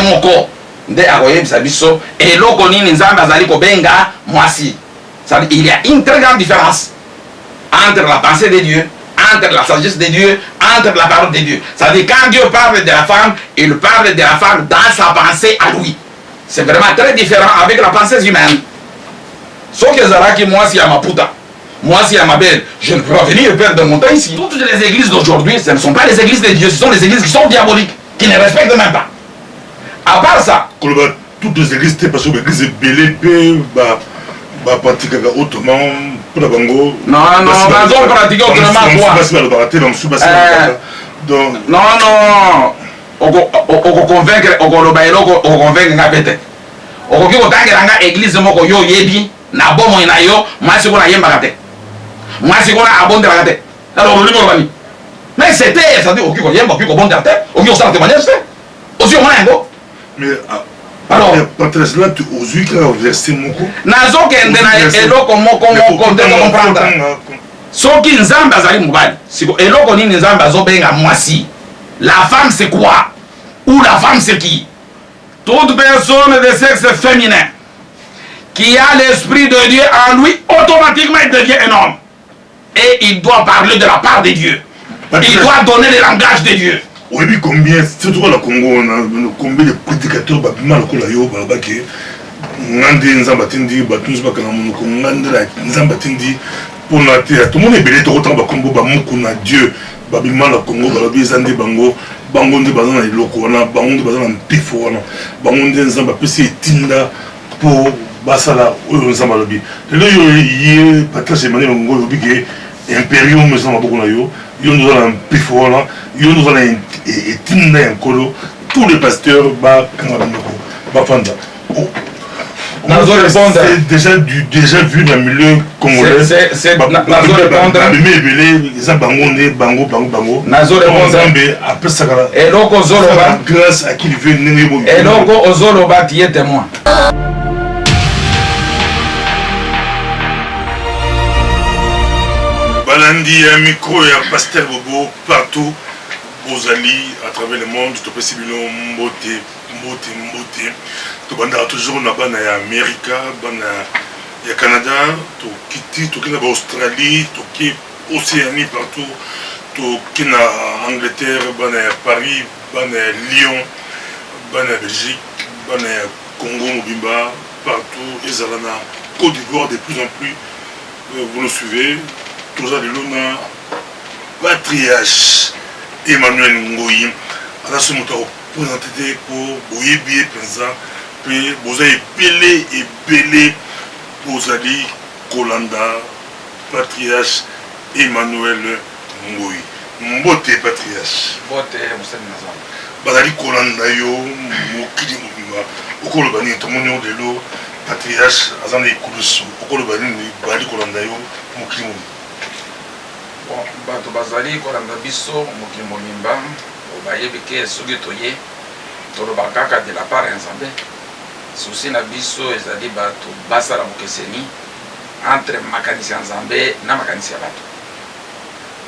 moko nde akoyebisa biso eloko nini nzambe azali kobenga mwasi. Il y a une très grande différence entre la pensée de Dieu, entre la sagesse de Dieu, entre la parole de Dieu. C'est-à-dire quand Dieu parle de la femme, il parle de la femme dans sa pensée à lui. C'est vraiment très différent avec la pensée humaine. Sauf que Zaraki, moi, si à ma puta, moi, si à ma belle, je ne peux pas venir perdre mon temps ici. Toutes les églises d'aujourd'hui, ce ne sont pas les églises de Dieu, ce sont les églises qui sont diaboliques, qui ne respectent même pas. À part ça, toutes les églises, c'est parce que l'église est belle, pratique autrement pour la bango. Non, on pratique autrement quoi? Non, on convaincre, on convaincre nga pete. On qui otangela nga église moko yo yebi na bomo na yo, mwasi ko na yemba kate. Mwasi ko na abonde kate. Alors le numéro bani. Mais c'était ça dit on qui ko yemba puis ko bonde kate, on qui ça témoignage c'est. Aussi on a ngo. Mais alors, Patrice, là, tu oses verser mon coup. Nazo kende na eloko moko de comprendre. Soki nzambe azali mobali. Siko eloko nini nzambe azobenga mwasi. La femme c'est quoi? Ou la femme c'est qui? Toute personne de sexe féminin qui a l'esprit de Dieu en lui, automatiquement il devient un homme. Et il doit parler de la part de Dieu. Il doit donner le langage de Dieu. Oui, combien, surtout au Congo, combien de prédicateurs mal que yo balabaki ngande nzambatindi batunzi bakana monoko ngande nzambatindi pour na terre tout le monde est belé to ba Congo ba mukuna Dieu babima na Congo balabi zande bango nde bazana iloko wana bango nde bazana mpifo wana bango nde nzamba pesi etinda pour basala oyo nzamba lobi lelo yo ye Patrice Emmanuel ngo yobi ke imperium nzamba boko na yo yo nous allons mpifo wana yo nous allons etinda nkolo tous les pasteurs ba kanga ba fanda. C'est déjà vu dans le milieu congolais. C'est et donc grâce à qui il veut et donc Ozoloba qui est témoin. Balandi un micro et un pasteur Bobo partout aux alliés à travers le monde. Tout possible mbote. Tu vas toujours na bana ya Amérique, bana ya Canada, tu quittes, tu quittes Australie, tu quittes Océanie partout, tu quittes Angleterre, bana ya Paris, bana ya Lyon, bana ya Belgique, bana ya Congo Mobimba, partout, et Zalana, Côte d'Ivoire de plus en plus, vous nous suivez, tous les luna patriarche Emmanuel Ngoyi, à ce moment présenté pour Boyebi Penza. Puis vous avez belé Bozali Kolanda, patriarche Emmanuel Ngoyi. Mbote patriarche. Mbote Moussa Nazam. Bazali Kolanda yo, Mokili Mobima. Okolo bani tomonyo de lo patriarche azana ikulusu. Okolo bani Bazali Kolanda yo, Mokili Mobima. Bon, bato bazali Kolanda biso, Mokili Mobimba. Obayebi ke soki toye. Tolobakaka de la part ensemble. Souci na biso ezali bato basala mokeseni entre makanisi ya Nzambe na makanisi ya bato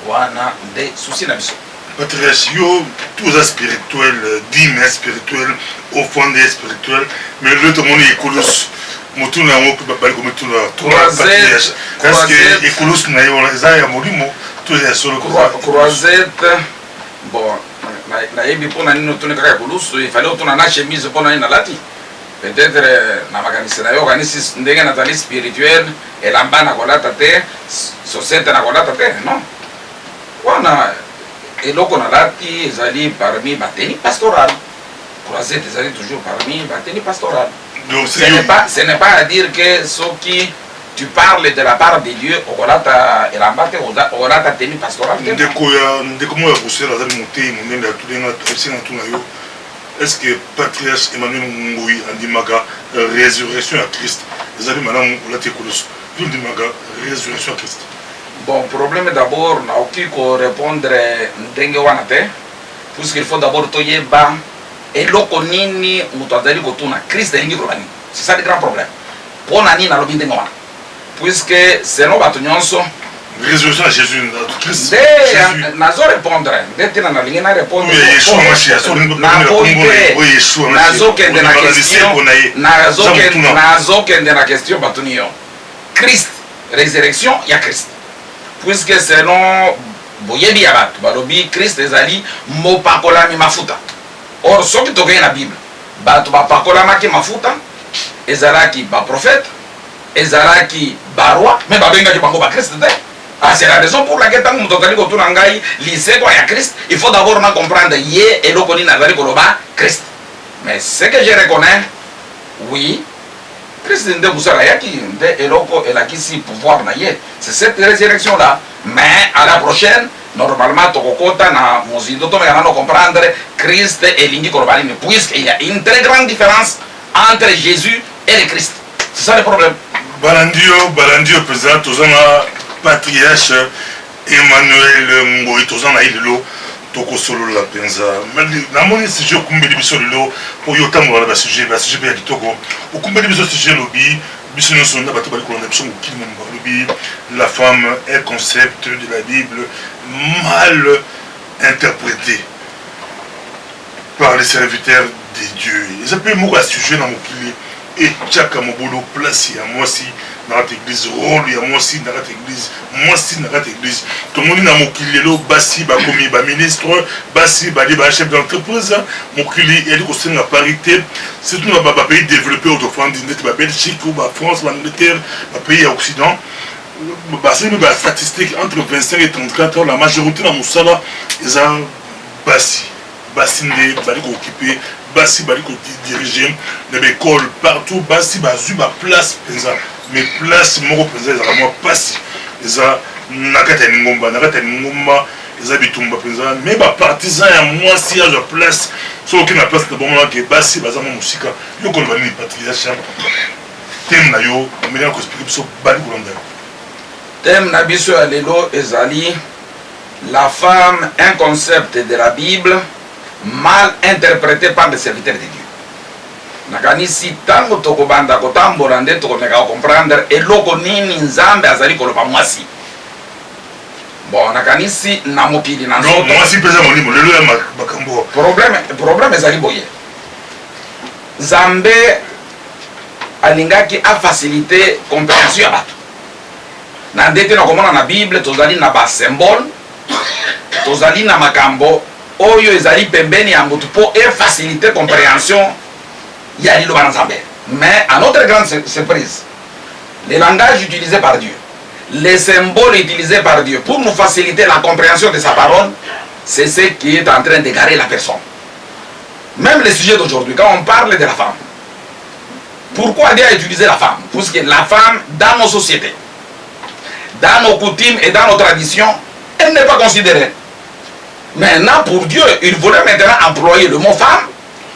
wana nde souci na biso. Patriarche yo tous spirituel, dîme spirituel, offrande spirituelle, mais le tout monde est colos. Motuna mo pe babali ko motuna trois patriarche. Est-ce que écolos na yo za ya molimo tous les solo croisette bon na yebi pona nino tone kaka colos il fallait otona na chemise pona na lati. Peut-être na makanisi na yo kanisi ndenge natali spirituel elamba na kolata te société na kolata te non wana eloko na lati ezali parmi bateni pastoral croisette ezali toujours parmi bateni pastoral. Donc ce n'est pas à dire que ceux qui tu parles de la part de Dieu okolata elamba te okolata teni pastoral te ndeko mo ya bosela azali motei monene ya tulenga tsinga tuna yo. Est-ce que patriarche Emmanuel Ngoyi andimaka résurrection à Christ? Les amis madame la técolos. Il andimaka résurrection à Christ. Bon, problème d'abord na okiko répondre ndenge wana te. Puisqu'il faut d'abord toyeba eloko nini mutu azali kotuna Christ elingi kolani. C'est ça le grand problème. Pona nini na lobi ndenge wana. Puisque selon bato nyonso résurrection de Jésus, Christ. Nde nazo répondre. Nde tina na lingi na répondre. Oui, Yeshua Mashiach. Nazo kende na question. Nazo kende na question batuni yo. Christ, résurrection ya Christ. Puisque selon boyebi ya batu, balobi Christ ezali mopakolami mafuta. Or soki tokei na Bible, batu bapakolamaki mafuta, ezalaki ba prophète, ezalaki ba roi, mais babengaki bango ba Christ te. Ah, c'est la raison pour laquelle tant que nous avons dit que lycée quoi, il y a Christ, il faut d'abord comprendre yé et l'okoni nazari koloba Christ. Mais ce que je reconnais, oui, Christ n'est pas ça là qui est eloko et la qui si pouvoir na yé. C'est cette résurrection là. Mais à la prochaine, normalement tokokota na mozindo to mais on comprendre Christ et lingi kolobalini puisqu'il y a une très grande différence entre Jésus et le Christ. C'est ça le problème. Balandio président tozana patriarche Emmanuel Ngoyi tozana ilelo toko solo la penza namoni sujet kumbeli biso lelo po yotambola ba sujet ya kitoko okumbeli biso sujet lobi biso nyonso na bato bali kolanda biso mokili momba lobi la femme est concept de la Bible mal interprété par les serviteurs de Dieu. Ils appellent moko à sujet na mokili et tchaka mobolo place ya mwasi na rat église rôle ya mwasi na rat église mwasi na rat église tout le monde na mokili lelo basi ba komi ba ministre basi ba ba chef d'entreprise mokili et ko senga parité surtout na ba pays développés autrefois d'Inde ba Belgique ou ba France ba Angleterre ba pays à Occident basi ba statistique entre 25 et 34 ans la majorité na musala eza basi nde bali ko occuper basi bali ko diriger les écoles partout basi bazu ba place penza mais place moko penza eza vraiment pasi eza nakata ngomba eza bitumba penza mais ba partisan ya mwasi ya place so ki na place de bon que basi baza mo musika yo ko bani patriarche thème na yo mais ko expliquer biso bali ko londa thème na biso ya lelo ezali la femme, un concept de la Bible mal interprété par les serviteurs de Dieu. Nakanisi tango tokobanda kotambola nde tokomeka comprendre eloko nini nzambe azali koloba mwasi. Bon, nakanisi na mokili na nzoto. Non, mwasi pesa molimo lelo ya makambo. Problème ezali boye. Nzambe alingaki a faciliter compréhension ya bato. Na ndete na komona na Bible tozali na ba symbole, tozali na makambo oyo ezali pembeni ya mutu po et faciliter compréhension ya liloba na Nzambe. Mais à notre grande surprise, le langage utilisé par Dieu, les symboles utilisés par Dieu pour nous faciliter la compréhension de sa parole, c'est ce qui est en train d'égarer la personne. Même le sujet d'aujourd'hui, quand on parle de la femme, pourquoi Dieu a utilisé la femme? Parce que la femme, dans nos sociétés, dans nos coutumes et dans nos traditions, elle n'est pas considérée. Maintenant, pour Dieu, il voulait maintenant employer le mot femme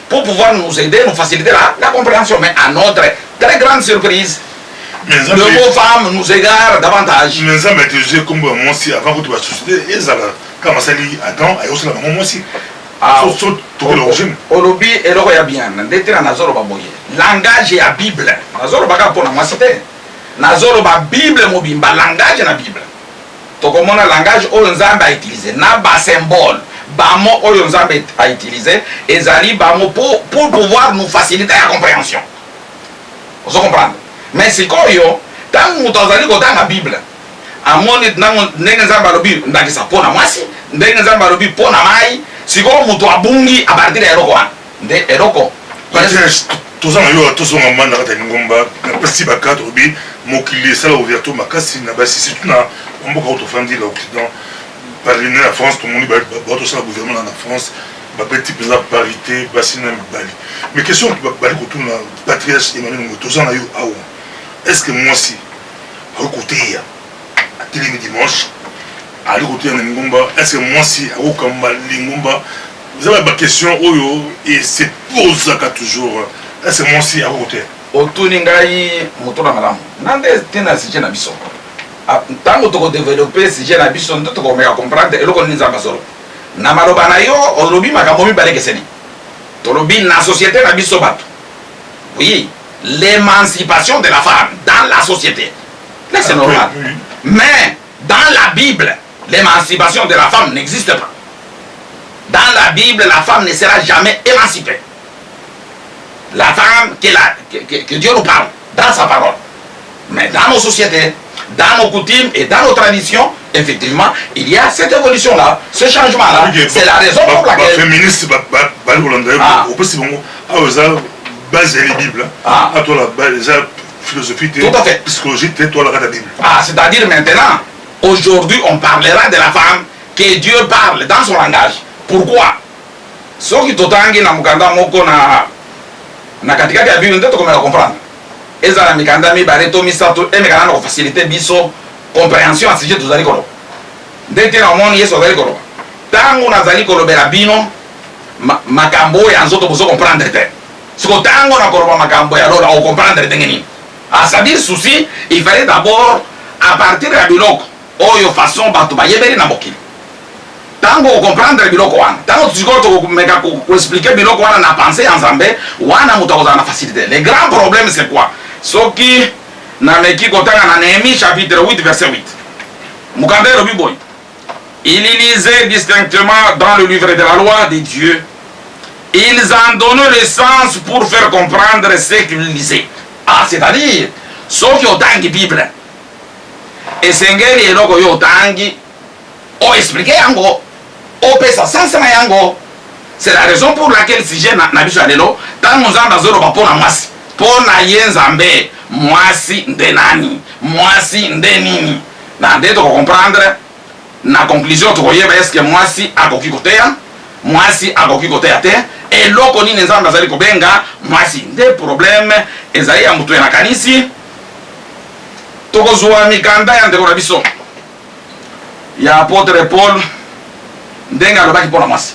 pour pouvoir nous aider, nous faciliter la compréhension. Mais à notre très grande surprise, le mot femme nous égare davantage. Mais ça m'a été comme moi aussi, avant que tu vas société, et ça, quand ça dit Adam, et aussi la maman aussi. l'origine. Olobi, et l'oreille bien, d'être un azoro baboye. Langage et la Bible. Nazoro baka pour la cité. Nazoro ba Bible mobimba, langage et la Bible. Tokomona langage oyo nzambe a utilisé na ba symbole bamo oyo nzambe a utilisé ezali bamo pour pouvoir nous faciliter la compréhension. Vous comprenez? Mais c'est koyo tant mutu azali kotanga Bible amoni ndenge nzambe alobi ndakisa pona mwasi ndenge nzambe alobi pona mai siko mutu abungi a partir ya eloko wana nde eloko tozana yo tozonga manda kata ngomba na pesi bakatu obi mokili sala ouverture makasi na basi surtout na mboka autofandi la Occident par la France tout le monde va tout ça le gouvernement en France ba petit peu la parité basi na bali mais question bali ko tuna patriarche Emmanuel tozana yo awo est-ce que moi si à côté ya à télé dimanche à côté na ngomba est-ce que moi si à okamba lingomba vous avez ma question oyo et c'est pose ça toujours est-ce que moi si à côté otuni ngai moto na malamu nande tena sije na biso tango toko développer sije na biso ndo toko meka comprendre eloko ni nzamba solo na maloba na yo olobi makambo mi baleke seni tolobi na société na biso bato oui l'émancipation de la femme dans la société là c'est normal oui. Mais Dans la Bible, l'émancipation de la femme n'existe pas. Dans la Bible, la femme ne sera jamais émancipée. La femme que Dieu nous parle dans sa parole. Mais dans nos sociétés, dans nos coutumes et dans nos traditions, effectivement, il y a cette évolution-là, ce changement-là. C'est la raison pour laquelle... Féministe, on peut se dire, base la Bible, à toi la philosophie, psychologie, toi la Bible. C'est-à-dire maintenant, aujourd'hui, on parlera de la femme que Dieu parle dans son langage. Pourquoi? Ce qui totangi na mukanda moko na katikati ya Bible ndeto komela comprendre. Eza na mikanda mibale to misato emekana na faciliter biso compréhension à sujet tozali kolo. Ndete na moni Yesu azali kolo. Tango nazali kolobela bino makambo ya nzoto bozo comprendre te. Siko tango na koloba makambo ya lola o comprendre te ngeni. À savoir souci, il fallait d'abord à partir de biloko oyo façon bato ba yebeli na mokili. Tango comprendre biloko wana. Tango tuziko meka ko expliquer biloko wana na penser ensemble, wana mutakoza na facilité. Le grand problème c'est quoi? Soki na meki kotanga na Néhémie chapitre 8 verset 8. Mukandero biboy. Il lisait distinctement dans le livre de la loi de Dieu. Ils en donnaient le sens pour faire comprendre ce qu'ils lisaient. C'est-à-dire, ceux qui ont tangi Bible, et sengeli eloko yo tangi, ont expliqué yango, ont fait ça sans yango. C'est la raison pour laquelle si j'ai nabiso alelo, tant nous en azoro ba pona mwasi, pona yenzambe, mwasi ndenani, mwasi ndenini. Na ndeto ko comprendre, na conclusion to koyeba est-ce que mwasi akoki koteya, mwasi akoki koteya te. Et loko ni nzamba zali kobenga mwasi nde problème ezali ya mutu na kanisi tokozwa mikanda ya ndeko na biso ya apôtre Paul ndenga alobaki mpona mwasi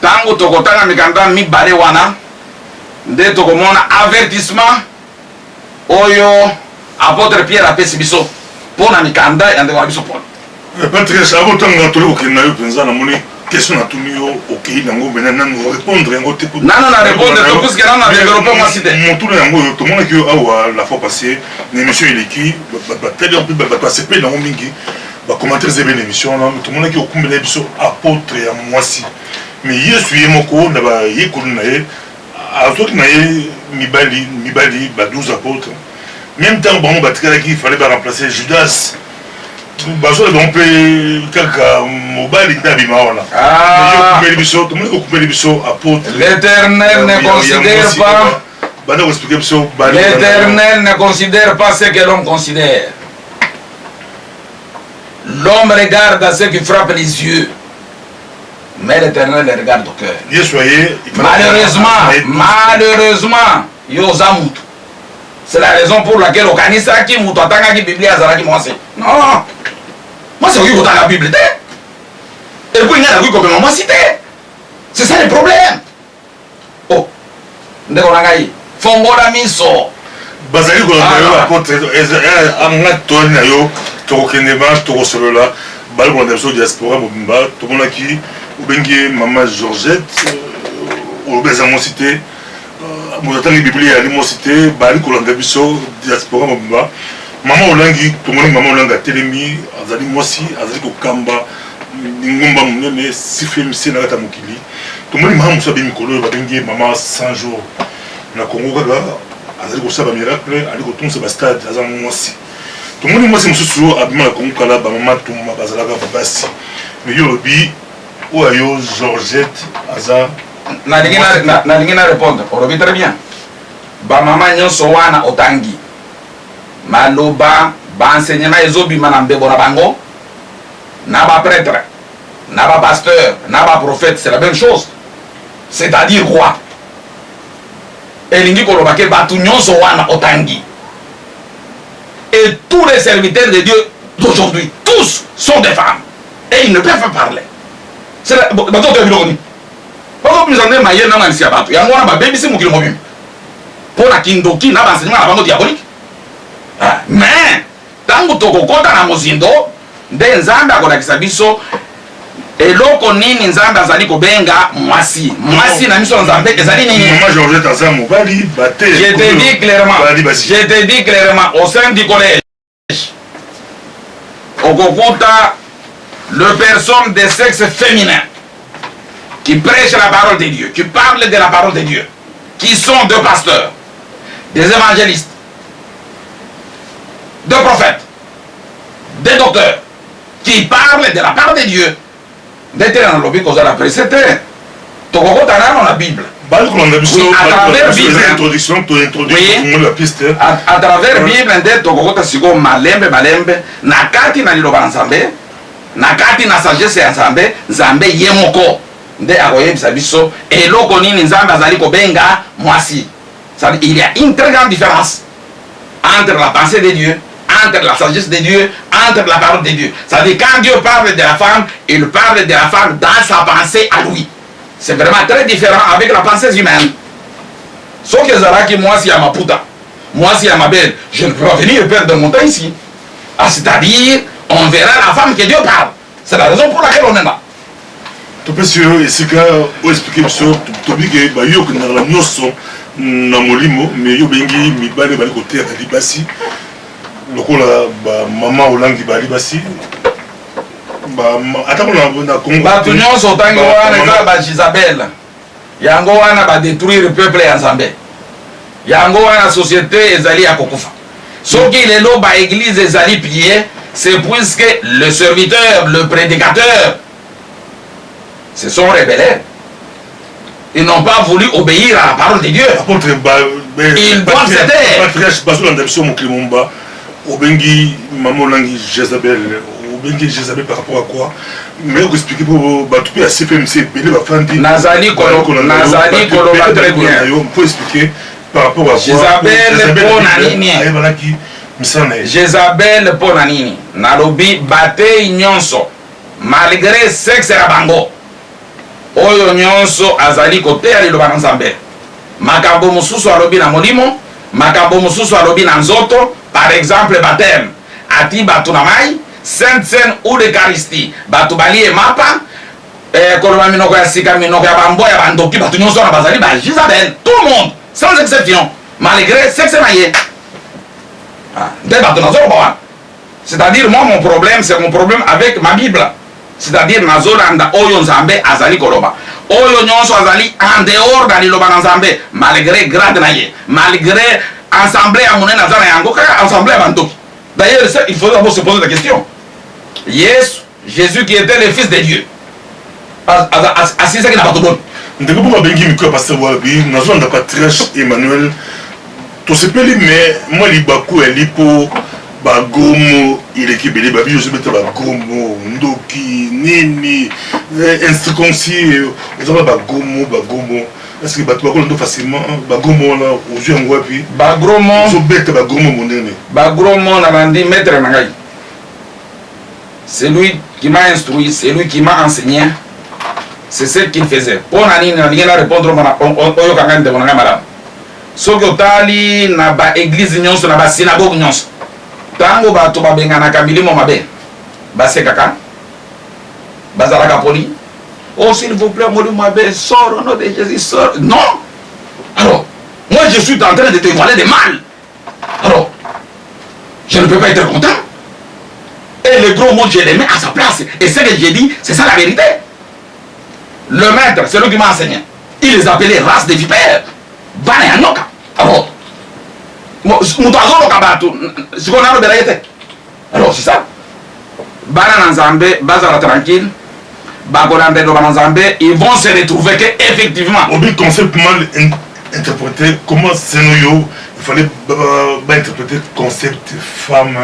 tango tokotanga mikanda mibale wana nde tokomona avertissement oyo apôtre Pierre apesi biso mpona mikanda ya ndeko na biso Paul. Patrice, avant tanga tole okenda yo penza na moni question à tout milieu, ok, nango bena nango répondre yango te pour non répondre to parce que non na développer moi cité mon tour yango tout le monde qui a la fois passée l'émission il est qui ba tellement plus ba passer pe nango mingi ba commenter zebe l'émission là tout le monde qui okumbe la biso apôtre ya mwasi mais yesu yemoko na ba yekulu na ye autres na ye mibali ba 12 apôtres même temps bon ba tikala qui fallait ba remplacer Judas. On peut quelqu'un mobile l'Éternel ne considère pas. L'Éternel ne considère pas ce que l'homme considère. L'homme regarde à ce qui frappe les yeux, mais l'Éternel le regarde au cœur. Malheureusement, Yosamut. C'est la raison pour laquelle au Kanisa qui m'a attendu la Bible à Zaraki moi non. Moi c'est qui la Bible et puis il y a la Bible comme moi cité. C'est ça le problème. Oh, ndeko nangai fongola miso. Bazali ko na apôtre anga toni na yo to keneba to solola bal ko na so diaspora mobimba to mona ki ubengi maman Georgette au bezamo cité. Mozatangi Bible ya limo cité bali ko landa biso diaspora mobimba. Maman olangi tomoni maman olanga telemi azali mwasi azali ko kamba ngomba munene sifemi sena kata mokili tomoni maman musa be mikolo ba bengi maman 100 jours na Congo kaka azali ko saba miracle ali ko tonsa ba stade azali mwasi tomoni mwasi mususu abima na Congo kala ba maman tumba bazalaka babasi mais yo bi oyo Georgette aza na lingina répondre on revient très bien ba maman nyonso wana otangi maloba ba enseignement ezobima na mbebo na bango na ba prêtre na ba pasteur na ba prophète c'est la même chose c'est-à-dire quoi elingi koloba ke batu nyonso wana otangi et tous les serviteurs de Dieu d'aujourd'hui tous sont des femmes et ils ne peuvent pas parler c'est la bato to biloni bato bizande maye na ngani sia bato yango na ba bebisi mukili mobim pour la kindoki na ba enseignement na bango diabolique. Mais tangu tokokota na mozindo nde nzambe akolakisa biso eloko nini nzambe azali kobenga mwasi na miso nzambe ezali nini. Maman Georgette aza mobali bate. Je te dis clairement au sein du collège okokuta le personne de sexe féminin qui prêche la parole de Dieu, qui parle de la parole de Dieu, qui sont deux pasteurs, des évangélistes, deux prophètes, des docteurs, qui parlent de la parole de Dieu. D'être dans le lobby qu'on a appris, c'était Tokokota dans la Bible. Oui, à travers Bible. Oui, à travers Bible, nde Tokokota siko malembe nakati na liloba nzambe, nakati na sagesse ya nzambe, nzambe yemoko. Nde akoyebisa biso eloko nini nzambe azali kobenga mwasi. Il y a une très grande différence entre la pensée de Dieu, entre la sagesse de Dieu, entre la parole de Dieu. C'est-à-dire quand Dieu parle de la femme, il parle de la femme dans sa pensée à lui. C'est vraiment très différent avec la pensée humaine. Sauf que Zaraki, moi, si à ma puta, moi, si à ma belle, je ne peux pas venir perdre mon temps ici. Ah, c'est-à-dire, on verra la femme que Dieu parle. C'est la raison pour laquelle on est là. Tu peux expliquer que yo na nyoso na molimo mais yo bengi mibale bali côté ya libasi lokola ba mama olangi bali basi ba atako na Congo bato nyonso tangi wana eza ba Jezabel yango wana ba détruire peuple ya Nzambe yango wana société ezali ya kokufa soki lelo ba église ezali pillée c'est puisque le serviteur le prédicateur se sont rebellés. Ils n'ont pas voulu obéir à la parole de Dieu. Ils doivent se taire. Obengi maman langi Jezabel, obengi Jezabel par rapport à quoi? Mais vous expliquez pour tout à CFMC, Bélé va faire dire. Nazali Koloba très bien. Pour expliquer par rapport à quoi? Jezabel pour Nanini. Jezabel pour Nanini. Nalobi bate nyonso. Malgré sexe ya bango. Oyo nyonso azali kote ya liloba na Nzambe. Makambo mususu alobi na molimo, makambo mususu alobi na nzoto, par exemple baptême. Ati batu na mai, Sainte Seine ou l'Eucharistie. Batu bali e mapa, koloba minoko ya sika, minoko ya bambo ya bandoki, batu nyonso na bazali ba Jezabel. Tout le monde, sans exception, malgré sexe maye. Nde batu na zolo bawan. C'est-à-dire moi mon problème, c'est mon problème avec ma Bible. C'est-à-dire nazolanda oyo Nzambe azali koloba oyo nyonso azali en dehors da liloba na Nzambe malgré grade na ye malgré assemblée ya monene azana yango kaka assemblée ya bantoki. D'ailleurs il faut d'abord se poser la question. Yes, Jésus qui était le fils de Dieu asisaki na bato boni ndeko bonga bengi miko pasteur wabi nazolanda patriarche Emmanuel tosepeli mais moi libaku elipo bagomo ilekibeli babi je mette bagomo ndoki nini instructions ozaba bagomo est-ce que bato bakola ndo facilement bagomo na ozu yango wapi bagromo ozobeta bagomo monene bagromo na bandi maître na ngai c'est lui qui m'a instruit c'est lui qui m'a enseigné c'est ce qu'il faisait pour nani na lingena répondre oyo kanga ndeko na ngai madame soki otali na ba église nyonso na ba synagogue nyonso tango bato babenganaka milimo mabe basekaka bazalaka poli. Oh s'il vous plaît molimo mabe sors au nom de Jésus sors. Non. Alors moi je suis en train de te parler de mal. Alors je ne peux pas être content. Et le gros mot je les mets à sa place. Et ce que j'ai dit c'est ça la vérité. Le maître c'est lui qui m'a enseigné. Il les appelait race de vipères. Banayanoka. Alors alors c'est ça bana Nzambe bazala tranquille bakolanda lo bana Nzambe ils vont se retrouver que effectivement obi concept mal interprété comment c'est il fallait interpréter concept femme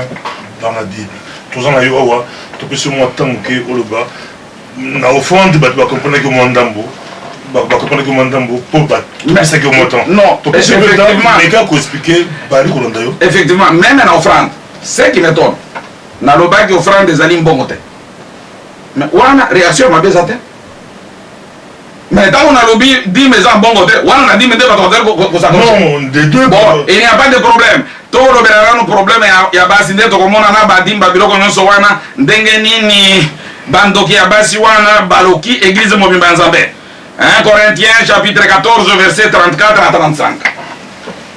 dans la Bible tous en ayo awa to peut moi tant que oloba na offrande ba comprendre que moi ndambo ba comprendre que moi ndambo pour ba tout ça que moi tant non effectivement mais quand expliquer bari kolanda yo effectivement même en offrande c'est qui m'étonne na loba ki offrande des alim bongote mais wana réaction ma bezate mais tant on a lobby 10 maisons bongote wana na 10 maisons ba ko ça non des deux bon il n'y a pas de problème to lobela no problème ya basi ndeto ko mona na badimba biloko nyonso wana ndenge nini bandoki ya basi wana baloki église mobimba Nzambe 1 Corinthiens chapitre 14 verset 34 à 35.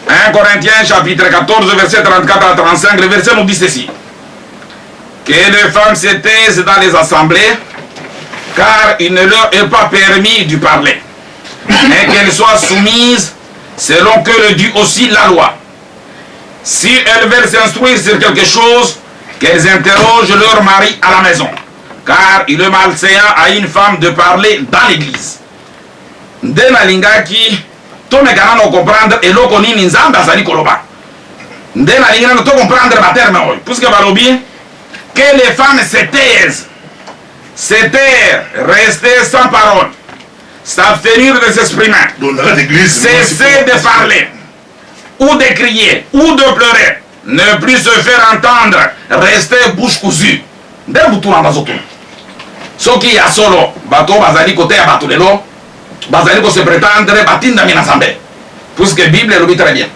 1 Corinthiens chapitre 14 verset 34 à 35, le verset nous dit ceci. que les femmes se taisent dans les assemblées, car il ne leur est pas permis de parler, mais qu'elles soient soumises selon que le dit aussi la loi. Si elles veulent s'instruire sur quelque chose, qu'elles interrogent leur mari à la maison, car il est malséant à une femme de parler dans l'église. Nde nalingaki tomekana na comprendre eloko nini nzambe azali koloba. Nde nalingi na to comprendre ba terme oyo, puisque balobi que les femmes se taisent, rester sans parole, s'abstenir de s'exprimer, cesser de parler, ou de crier, ou de pleurer, ne plus se faire entendre, rester bouche cousue. Nde butuna bazoto. Soki ya solo, bato bazali kote ya bato lelo, bazali ko se prétendre batinda mina sambe. Puisque la Bible le dit très bien.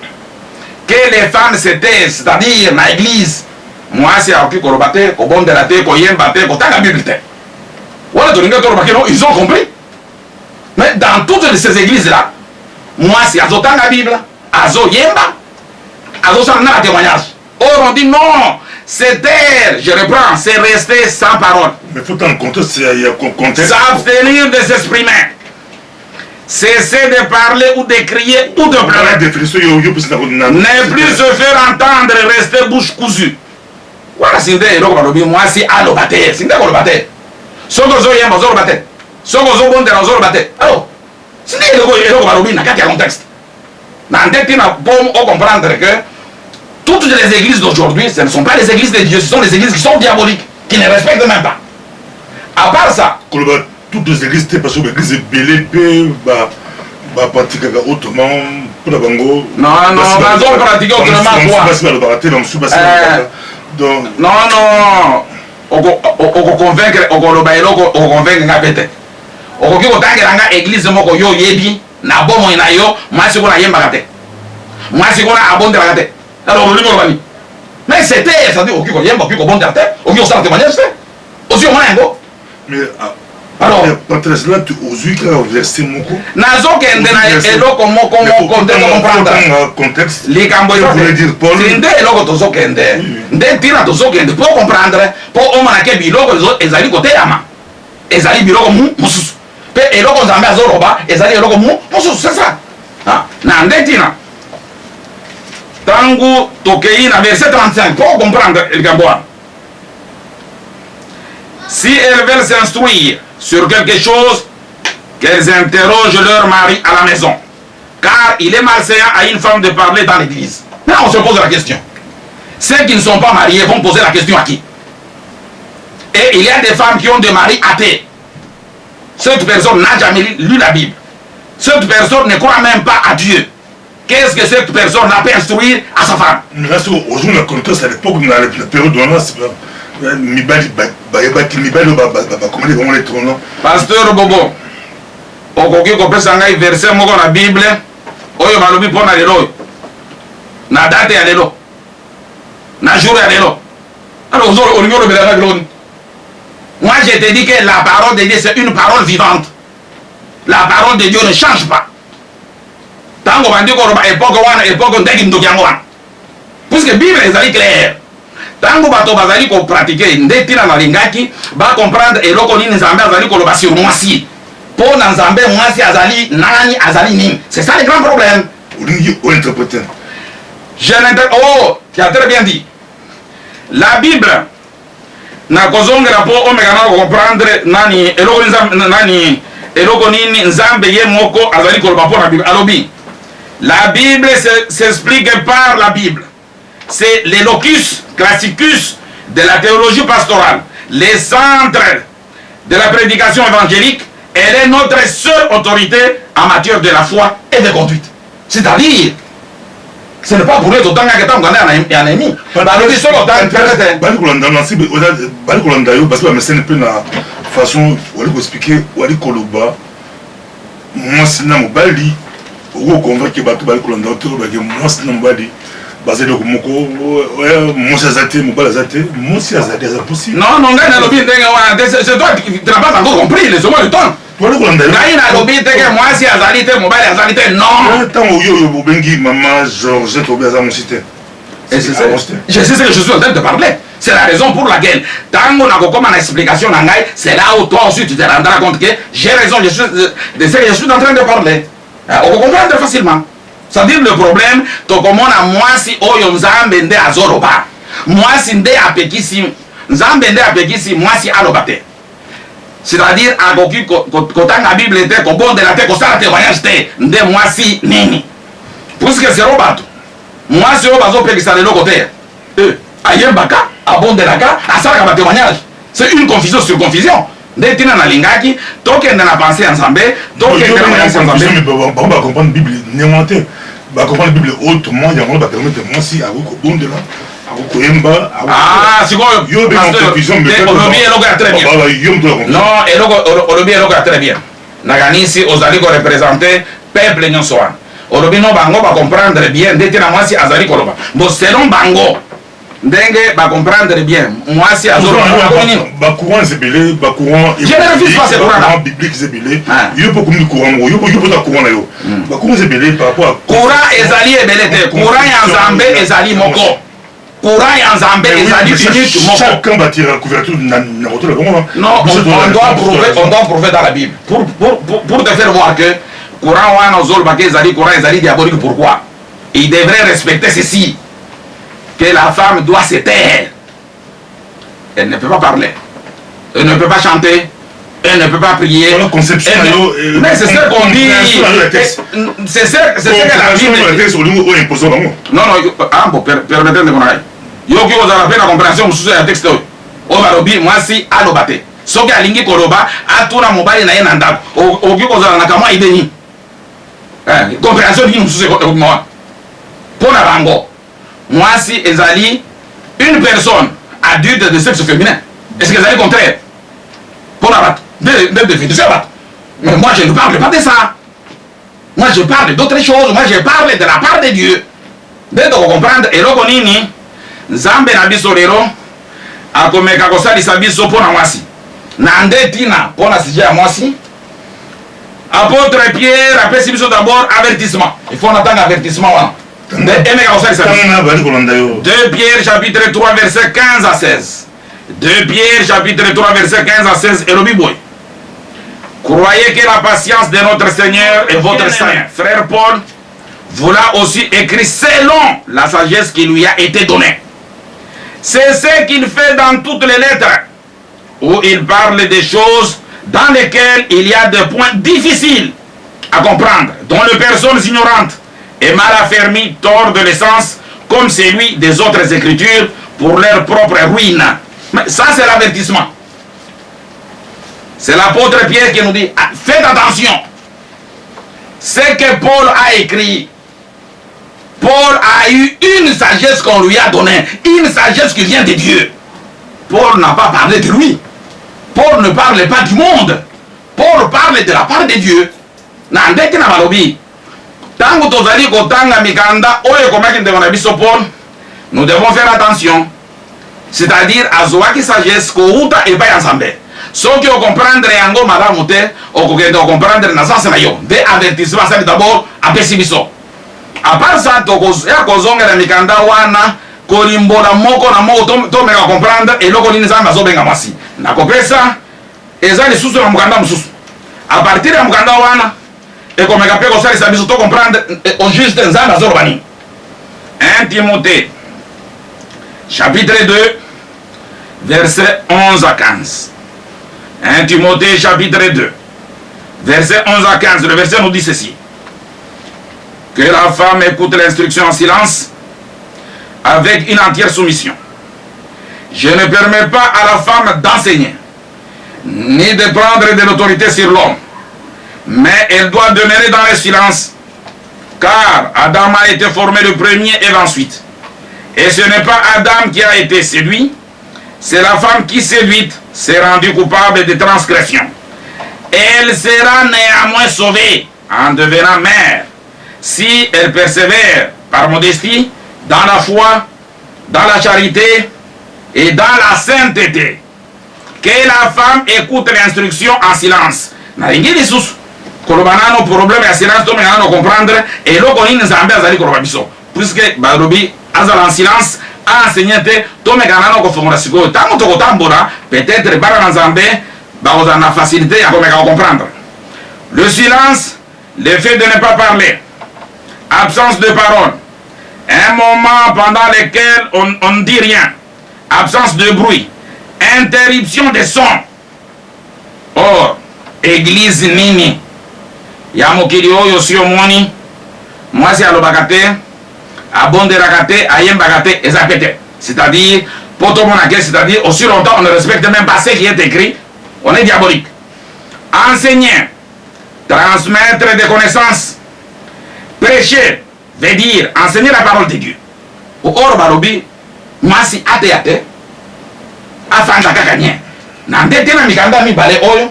Que les femmes se taisent, c'est-à-dire na église, moi c'est à qui korobate, ko bondelate, ko yembate, ko tanga Bible te. Voilà tout le monde, ils ont compris. Mais dans toutes ces églises-là, moi c'est à Zotanga Bible, à Zoyemba, à Zosana témoignage. Or on dit non, c'est taire, je reprends, c'est rester sans parole. Mais il faut en compter, il y a contexte. S'abstenir de s'exprimer. Cesser de parler ou de crier ou de pleurer. Ne plus se faire entendre, rester bouche cousue. Voilà, c'est moi c'est alobate, c'est alobate. Soko zo yemba zo bate. Soko zo bonde na zo bate. Alors, c'est le balobi na kati ya contexte. Na ndeti na bon on comprendre que toutes les églises d'aujourd'hui, ce ne sont pas les églises de Dieu, ce sont les églises qui sont diaboliques, qui ne respectent même pas. À part ça, toutes les églises, parce que l'église est belle, bah pratiquer autrement pour la bango. Non, on pratique autrement quoi. Non. On convaincre, on convaincre nga bete. On kotangela nga église moko yo yebi na bomo ina yo, moi c'est qu'on a yemba kate. Moi c'est qu'on a abondé la kate. Alors on lui dit mais c'était ça dit OK ko yemba ko bonde kate, OK on s'en témoignage fait. Aussi on a ngo. Mais alors Patrice là tu oses que verser moko. Nazo kende na eloko moko de comprendre contexte. Les cambo yo voulait dire Paul. C'est ndé eloko tozo kende. Ndé tira tozo kende pour comprendre pour o manake biloko ezali côté yama. Ezali biloko mususu. Pe eloko nzambe azoloba ezali eloko mususu, c'est ça. Ah, na ndé tina. Tangu tokei na verset 35 pour comprendre le cambo. Si elles veulent s'instruire sur quelque chose, qu'elles interrogent leur mari à la maison. Car il est malséant à une femme de parler dans l'église. Là, on se pose la question. Ceux qui ne sont pas mariés vont poser la question à qui? Et il y a des femmes qui ont des maris athées. Cette personne n'a jamais lu la Bible. Cette personne ne croit même pas à Dieu. Qu'est-ce que cette personne-là peut instruire à sa femme? Aujourd'hui, on a contexte à l'époque, dans la période où on a, c'est pas... Pasteur Bobo, okoki kopesa ngai verset moko na Bible oyo balobi pona lelo na date ya lelo na jour ya lelo. Alors olingo lo bela gloni. Moi je te dis que la parole de Dieu c'est une parole vivante. La parole de Dieu ne change pas. Tango bandi ko roba époque wana époque ndeki ndoki yango wana. Puisque Bible est claire. Tango bato bazali ko pratiquer ndeti na lingaki ba comprendre eloko nini nzambe azali ko loba sur mwasi. Po na nzambe mwasi azali nani azali nini. C'est ça le grand problème. On interprète. Oh, tu as très bien dit. La Bible na kozongela po omeka na comprendre nani eloko nani eloko nini nzambe ye moko azali ko loba po na Bible. Alobi. La Bible s'explique par la Bible. C'est les locus classicus de la théologie pastorale, les centres de la prédication évangélique. Elle est notre seule autorité en matière de la foi et de conduite. C'est-à-dire, ce n'est pas pour être autant que tant qu'on est un ennemi. Façon, on va expliquer, on va koloba, moi c'est na mobali, on va convaincre que bateau bali kolanda, moi c'est na mobali. Basé donc moko moi c'est azate mobali azate moi c'est azate c'est possible. Non ngai na lobi ndenge wana c'est toi qui n'as pas encore compris les hommes du temps. Toi le kolanda. Ngai na lobi ndenge moi c'est azali te mobali azali te non. Tant yo bobengi maman Georgette Obiaza mon cité. Et c'est ça. Je sais ce que je suis en train de te parler. C'est la raison pour laquelle, tant qu'on a comme une explication, c'est là où toi aussi tu te rendras compte que j'ai raison de ce que je suis en train de parler. On peut comprendre facilement. C'est-à-dire le problème, to comme on a moi si oyo nzambe nde azoroba. Moi si nde apekisi, nzambe nde apekisi, moi si alobate. C'est-à-dire, à Goku, quand la Bible était, quand on de la tête, quand ça témoignage était, nde moi si nini. Puisque c'est robato. Moi si robato peut que ça de l'autre côté. Ailleurs baka, à bon de la cas, à ça la témoignage. C'est une confusion sur confusion. Dès que tu as lingaki, toi qui as pensé ensemble, toi qui as pensé ensemble. On va comprendre la Bible néanmoins. On va comprendre la Bible autrement. Il y a un permettre moi si à bon de là. Ah, c'est quoi? Yo, bien confusion, mais très bien. Non, Olobi est très bien. Nagani si Ozali ko représenter peuple nyon soa. Olobi no bango va comprendre bien. Dès que na moi si Azali koloba. Bon, selon bango. Ndenge va comprendre bien. Moi si Azali ba courant c'est belé, ba courant. Je ne refuse pas ce courant biblique c'est belé. Yo peut comme courant, yo peut courant là yo. Ba courant c'est belé par rapport à courant ezali ebelete. Courant ya Nzambe ezali moko. Courant et Nzambe ezali unique moko. Chacun va tirer la couverture na retour bon. Non, on doit prouver dans la Bible pour te faire voir que courant wa nozol ba ezali courant ezali diabolique. Pourquoi? Il devrait respecter ceci, que la femme doit se taire. Elle ne peut pas parler. Elle ne peut pas chanter. Elle ne peut pas prier. Mais c'est ce qu'on dit. C'est ce que la Bible dit. Non, bon, permettez de comprendre. Yo qui vous avez la compréhension sur le texte. Obarobi, moi si alobate. Soki alingi koloba, atuna mobile na yenanda. Oki vous avez la kama ideni. Compréhension dit nous moi. Pour la bango. Moi si ezali une personne adulte de sexe féminin. Est-ce que vous avez le contraire? Pour la de définition. Mais moi je ne parle pas de ça. Moi je parle d'autres choses. Moi je parle de la part de Dieu. Dès que vous comprenez, et là konini, Nzambe na biso lero, akomeka kosalisa biso pona mwasi. Na ndetina pona sije ya mwasi. Apôtre Pierre apesi biso d'abord avertissement. Il faut attendre avertissement. 2 Pierre chapitre 3 verset 15 à 16. 2 Pierre chapitre 3 verset 15 à 16 et le Bible. Croyez que la patience de notre Seigneur est votre saint. Frère Paul vous l'a aussi écrit selon la sagesse qui lui a été donnée. C'est ce qu'il fait dans toutes les lettres, où il parle des choses dans lesquelles il y a des points difficiles à comprendre, dont les personnes ignorantes et mal affermies tordent de l'essence comme celui des autres écritures pour leur propre ruine. Mais ça c'est l'avertissement. C'est l'apôtre Pierre qui nous dit, faites attention. Ce que Paul a écrit, Paul a eu une sagesse qu'on lui a donnée, une sagesse qui vient de Dieu. Paul n'a pas parlé de lui. Paul ne parle pas du monde. Paul parle de la part de Dieu. Nandeki na malobi. Tango tozali kotanga mikanda oyo komaki ndeko na biso Paul, nous devons faire attention. C'est-à-dire azwaki sagesse ko uta e ba ensemble. Soki o comprendre yango malamu te, o kokende o comprendre na sens na yo. De avertissement ça d'abord apesi biso. À part ça, ya kozongela mikanda wana kolimbola moko na moko to meka comprendre et loko nini nzambe azobenga mwasi. Nakopesa eza lisusu na mukanda mususu. À partir ya mukanda wana ekomeka pe kosalisa biso to comprendre au juste nzambe azoloba nini. 1 Timothée chapitre 2 verset 11 à 15. 1 Timothée chapitre 2 verset 11 à 15. Le verset nous dit ceci: que la femme écoute l'instruction en silence avec une entière soumission. Je ne permets pas à la femme d'enseigner ni de prendre de l'autorité sur l'homme, mais elle doit demeurer dans le silence, car Adam a été formé le premier et ensuite. Et ce n'est pas Adam qui a été séduit, c'est la femme qui séduite s'est rendue coupable de transgression. Elle sera néanmoins sauvée en devenant mère, si elle persévère par modestie dans la foi, dans la charité et dans la sainteté. Que la femme écoute l'instruction en silence. Naringi lisusu kolobanano problème ya silence to menano comprendre et loko nini nzambe azali koloba biso puisque balobi azala en silence enseigner te tomekana na kofongola sikoyo ntango tokotambola peut-être bana na nzambe bakozala na facilité ya komeka comprendre. Le silence, le fait de ne pas parler, absence de parole, un moment pendant lequel on ne dit rien, absence de bruit, interruption des sons. Or, église nini ya mokili oyo si omoni mwasi alobaka te abondelaka te ayembaka te eza pete, c'est-à-dire poto monake, c'est-à-dire aussi longtemps on ne respecte même pas ce qui est écrit, on est diabolique. Enseigner, transmettre des connaissances, prêcher veut dire enseigner la parole de Dieu. Or balobi mwasi ate ate afanda kaka nye na ndete na mikanda mibale oyo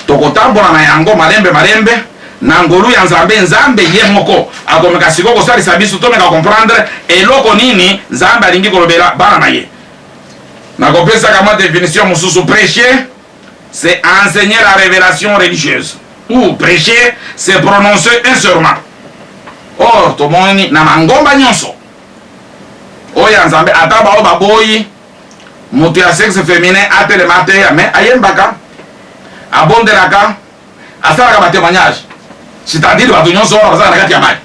tokotambola na yango malembe malembe na ngolu ya nzambe, nzambe ye moko akomeka sikoyo kosalisa biso tomeka comprendre eloko nini nzambe alingi kolobela bana na ye. Nakopesaka mwa définition mosusu. Prêcher c'est enseigner la révélation religieuse, ou prêcher c'est prononcer un serment. Or tomoni na mangomba nyonso oyo nzambe ata bao baboyi moto ya sexe féminin atelema te mais ayembaka abondelaka asalaka batémoignage, c'est-à-dire bato nyonso oyo bazala na kati ya mai.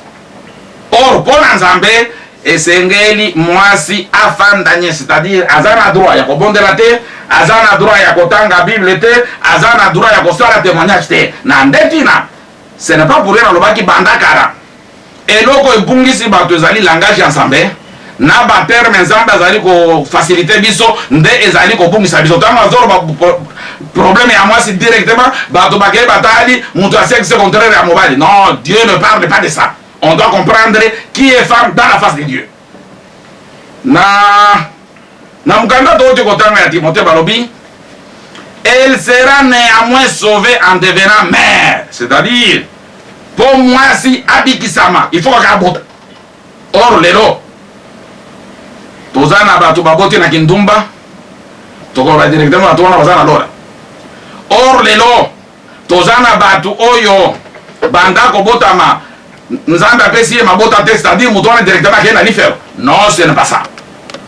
Or mpo na nzambe esengeli mwasi afandanye, c'est-à-dire aza na droit ya kobondela te, aza na droit ya kotanga bible te, aza na droit ya kosala témoignage te. Na ndetina ce n'est pas pour rien alobaki bandakara eloko ebungisi bato ezali langage ya nzambe na baterme nzambe azali kofacilite biso nde ezali kobungisa biso. Ntango azoloba problème ya mwasi directement bato bakei batali moto ya sexe contraire ya mobali. Non, Dieu ne parle pas de ça. On doit comprendre qui est femme dans la face de Dieu. Na mukanda tooti kotanga ya Timothée balobi, elle sera néanmoins sauvée en devenant mère, c'est-à-dire pour mwasi abikisama il faut kaka bota. Or lelo tozana bato baboti na kindumba tokoba directement bato wana bazana lola. Or lelo tozana bato oyo bandako botama nzambe apesi ye mabota te, c'est-à-dire moto wana directement akenda lifero. Non, ce n'est pas ça.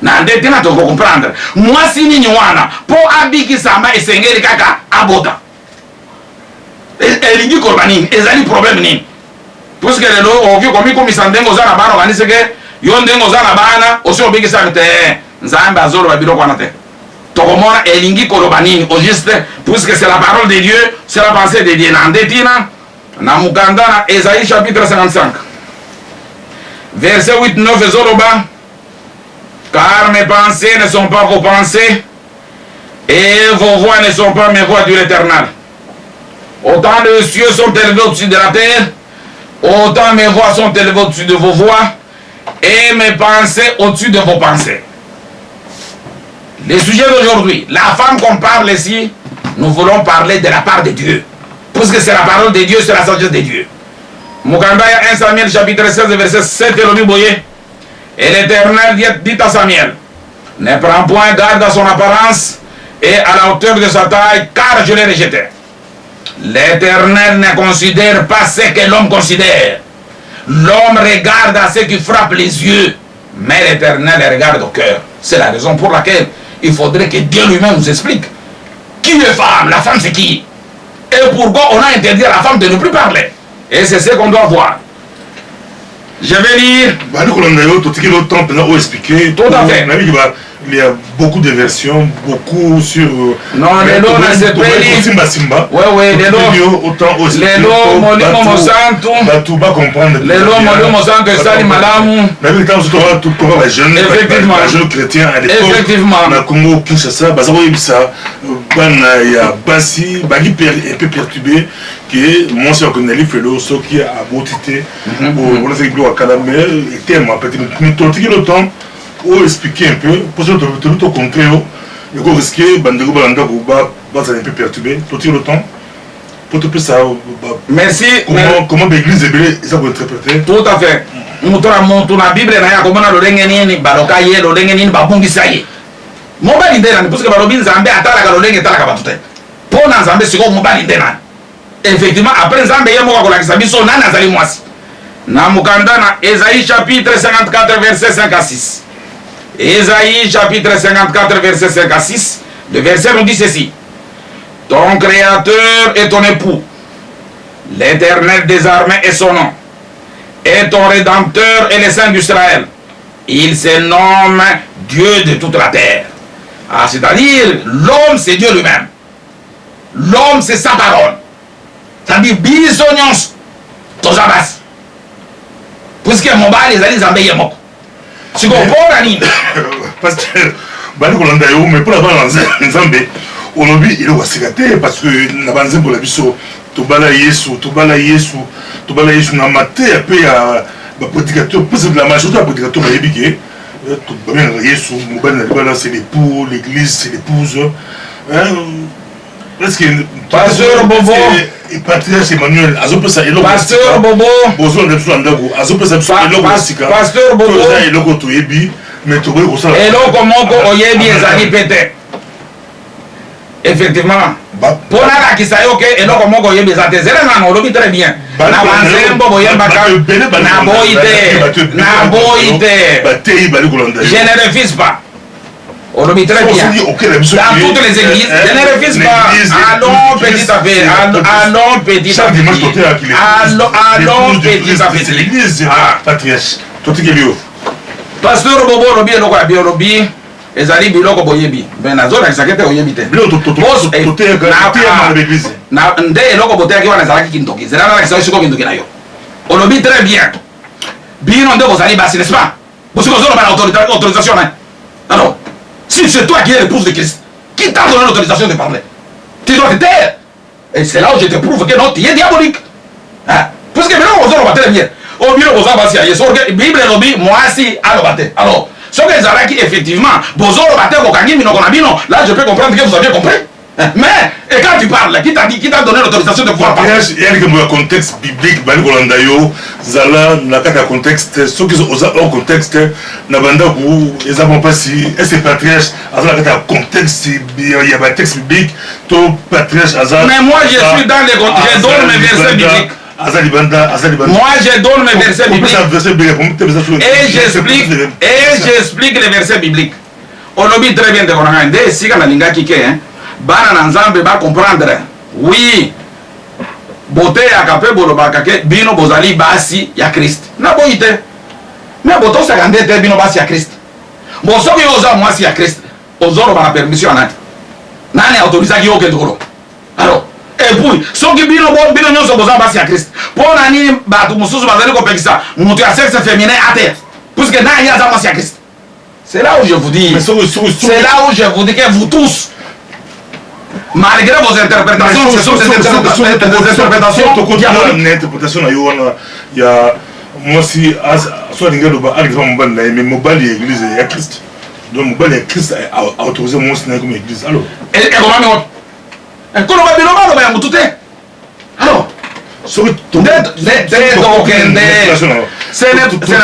Na nde tena toko comprendre mwasi nini wana po abikisama esengeli kaka abota. Elingi koloba nini, ezali problème nini? Puisque lelo oki komikomisa ndenge oza na bana okanisi ke yo ndenge oza na bana osi obikisami te, nzambe azoloba biloko wana te. Tokomona elingi koloba nini au juste, puisque c'est la parole de Dieu, c'est la pensée de Dieu. Na nde tina na mukanda na Esaïe chapitre 55 verset 8-9 ezoloba, car mes pensées ne sont pas vos pensées et vos voix ne sont pas mes voix, dit l'Éternel. Autant les cieux sont élevés au-dessus de la terre, autant mes voix sont élevées au-dessus de vos voix et mes pensées au-dessus de vos pensées. Le sujet d'aujourd'hui, la femme qu'on parle ici, nous voulons parler de la part de Dieu. Puisque c'est la parole de Dieu, c'est la sagesse de Dieu. Mukandaya 1 Samuel chapitre 16 verset 7 et l'Éternel dit à Samuel, ne prends point garde à son apparence et à la hauteur de sa taille, car je l'ai rejeté. L'Éternel ne considère pas ce que l'homme considère. L'homme regarde à ce qui frappe les yeux, mais l'Éternel regarde au cœur. C'est la raison pour laquelle il faudrait que Dieu lui-même nous explique. Qui est femme? La femme c'est qui? Et pourquoi on a interdit à la femme de ne plus parler? Et c'est ce qu'on doit voir. Je vais lire. Tout à fait. Il y a beaucoup de versions, beaucoup sur... Non, les lots, c'est pas oui, oui, les lots, Molimo Mosanto. Les lots, Molimo Mosanto, Sali Malamu. Effectivement. Les jeunes chrétiens à l'époque. Effectivement. Dans le Congo, Kinshasa, il y a Bassi, Bagi un peu perturbé, qui est mon cher Corneli Felo, ce qui a abouti, on a fait gloire à Kalamé, et tellement, peut-être, mais tout le temps, pour expliquer un peu, pour que tout au contraire, il faut risquer, Bandego Balanda, va un peu perturbé, tout le temps, pour tout ça. Merci. Comment l'église est ça vous interpréter? Tout à fait. La Bible, comment on a le balokaye, le lengeni, babungisaye. Mobali ndena, parce que balobi nzambe atalaka lolenge atalaka batute. Pour nzambe siko mobali ndena. Effectivement, après nzambe yemo kwa kolakisa biso nani azali mwasi. Na mukanda na Esaïe chapitre 54 verset 5 à 6. Ésaïe chapitre 54 verset 5 à 6. Le verset nous dit ceci. Ton créateur est ton époux. L'Éternel des armées est son nom. Et ton rédempteur est le Saint d'Israël. Il se nomme Dieu de toute la terre. Ah, c'est-à-dire, l'homme c'est Dieu lui-même. L'homme c'est sa parole. C'est-à-dire, bisognos, tozabas. Puisque mon bal les alliés zambé yamok. Tu comprends, Nani? Parce que, bali kolanda yo, mais pour la balance, Nzambé, on oublie, il est secrétaire parce que na banze pour la biso, tobala Yesu, na maté, après, bah, prédicateur, pour la majorité de prédicateur, bah, yébigué, Yesu, Moubana, c'est l'époux, l'église, c'est l'épouse, parce que, Pasteur Bobo, et patriarche Emmanuel, Pasteur Bobo, Pasteur Bobo, mais tu veux ça. et là comment oyebi ezali pété. Effectivement. Pour la qui ça ok et là comment oyebi ezali zela na olobi très bien. Na banzembo boyemba ka na boite. Je ne refuse pas. Olobi très bien. Dans toutes les églises, je ne refuse pas. Allons petit à petit. Allons petit à petit. Allons petit à petit. C'est l'église, patriarche. Toi tu es Pasteur Bobo Robi eloko ya biolobi ezali biloko boyebi mais nazo na sakete oyebi te na nde eloko boteki wana ezalaki kindoki zela na kisao siko kindoki na yo olobi très bien bino nde bozali basi n'est-ce pas bosiko zolo ba autorisation hein alors si c'est toi qui es l'épouse de Christ qui t'a donné l'autorisation de parler tu dois te taire et c'est là où je te prouve que non tu es diabolique hein puisque maintenant on zolo ba très bien au bureau aux ambassades, il y a Bible et moi si alobate. Alors, ce que Zalaki effectivement, bozo lobate kokani mino konabino, là je peux comprendre que vous avez compris. Mais et quand tu parles, qui t'a dit, qui t'a donné l'autorisation de pouvoir parler? Il y a un contexte biblique, bali kolandayo, zala na kaka contexte, ceux qui sont au contexte, na banda ku, ils avons pas si, et c'est patriarche, azala kaka contexte, il y a un texte biblique, tout patriarche azala. Mais moi je suis dans les contextes, je donne mes versets bibliques. Moi je donne mes versets bibliques et j'explique les versets bibliques. On oublie très bien de comprendre. Si quand la linga kike, bana nanzambe ba comprendre. Oui. Bote ya kape bolo bakake bino bozali basi ya Christ. Na boite. Mais boto sakande te bino basi ya Christ. Boso ki oza mwasi ya Christ. Ozoro ba permission na. Nani autoriza ki oke ndolo. Alors et puis, ceux qui bino nyonso boza basi ya Christ. Pour nani batu mususu bazali ko pekisa, mutu ya sexe féminin à terre. Puisque na ya za basi ya Christ. C'est là où je vous dis. C'est là où je vous dis que vous tous, malgré vos interprétations, ce sont des interprétations diaboliques. Il y a moi si soit l'ingénieur de exemple mais mobile église il y a Christ. Donc mobile Christ a autorisé moi c'est comme église. Alors. Et comment alors, ce n'est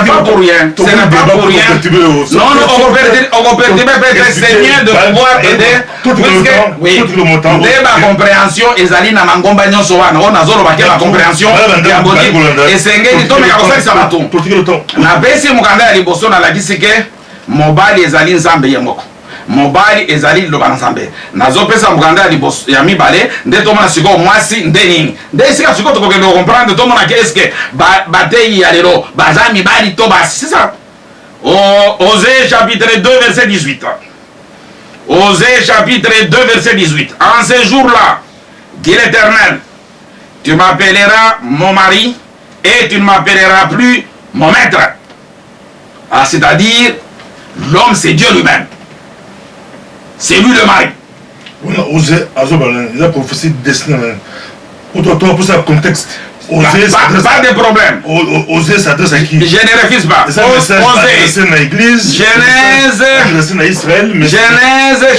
pas pour rien. Ce n'est pas pour rien. Non, on peut perturber, c'est bien de pouvoir aider. Oui, dès ma compréhension, Ezali na mangomba nyonso wana, on a zolo baké ma compréhension. Et c'est ngeli to me kabosali sabato. Na besi mukanda ya liboso na lagisi ke mobali Ezali nzambe yemoko. Mobali ezali loba nzambe nazo pesa mukanda ya liboso ya mibale nde tomona siko mwasi nde nini nde sika siko tokokende comprendre tomona que est-ce que batei ya lelo baza mibali to basi c'est ça. Osée chapitre 2 verset 18. Osée chapitre 2 verset 18. En ces jours-là, dit l'Éternel, tu m'appelleras mon mari et tu ne m'appelleras plus mon maître. Ah, c'est-à-dire l'homme c'est Dieu lui-même. C'est lui le mari. On a osé, il a prophétie destinée. Pour ça, contexte. Osé, pas de problème. Osé s'adresse à qui? Je ne refuse pas. Osé à l'église. Genèse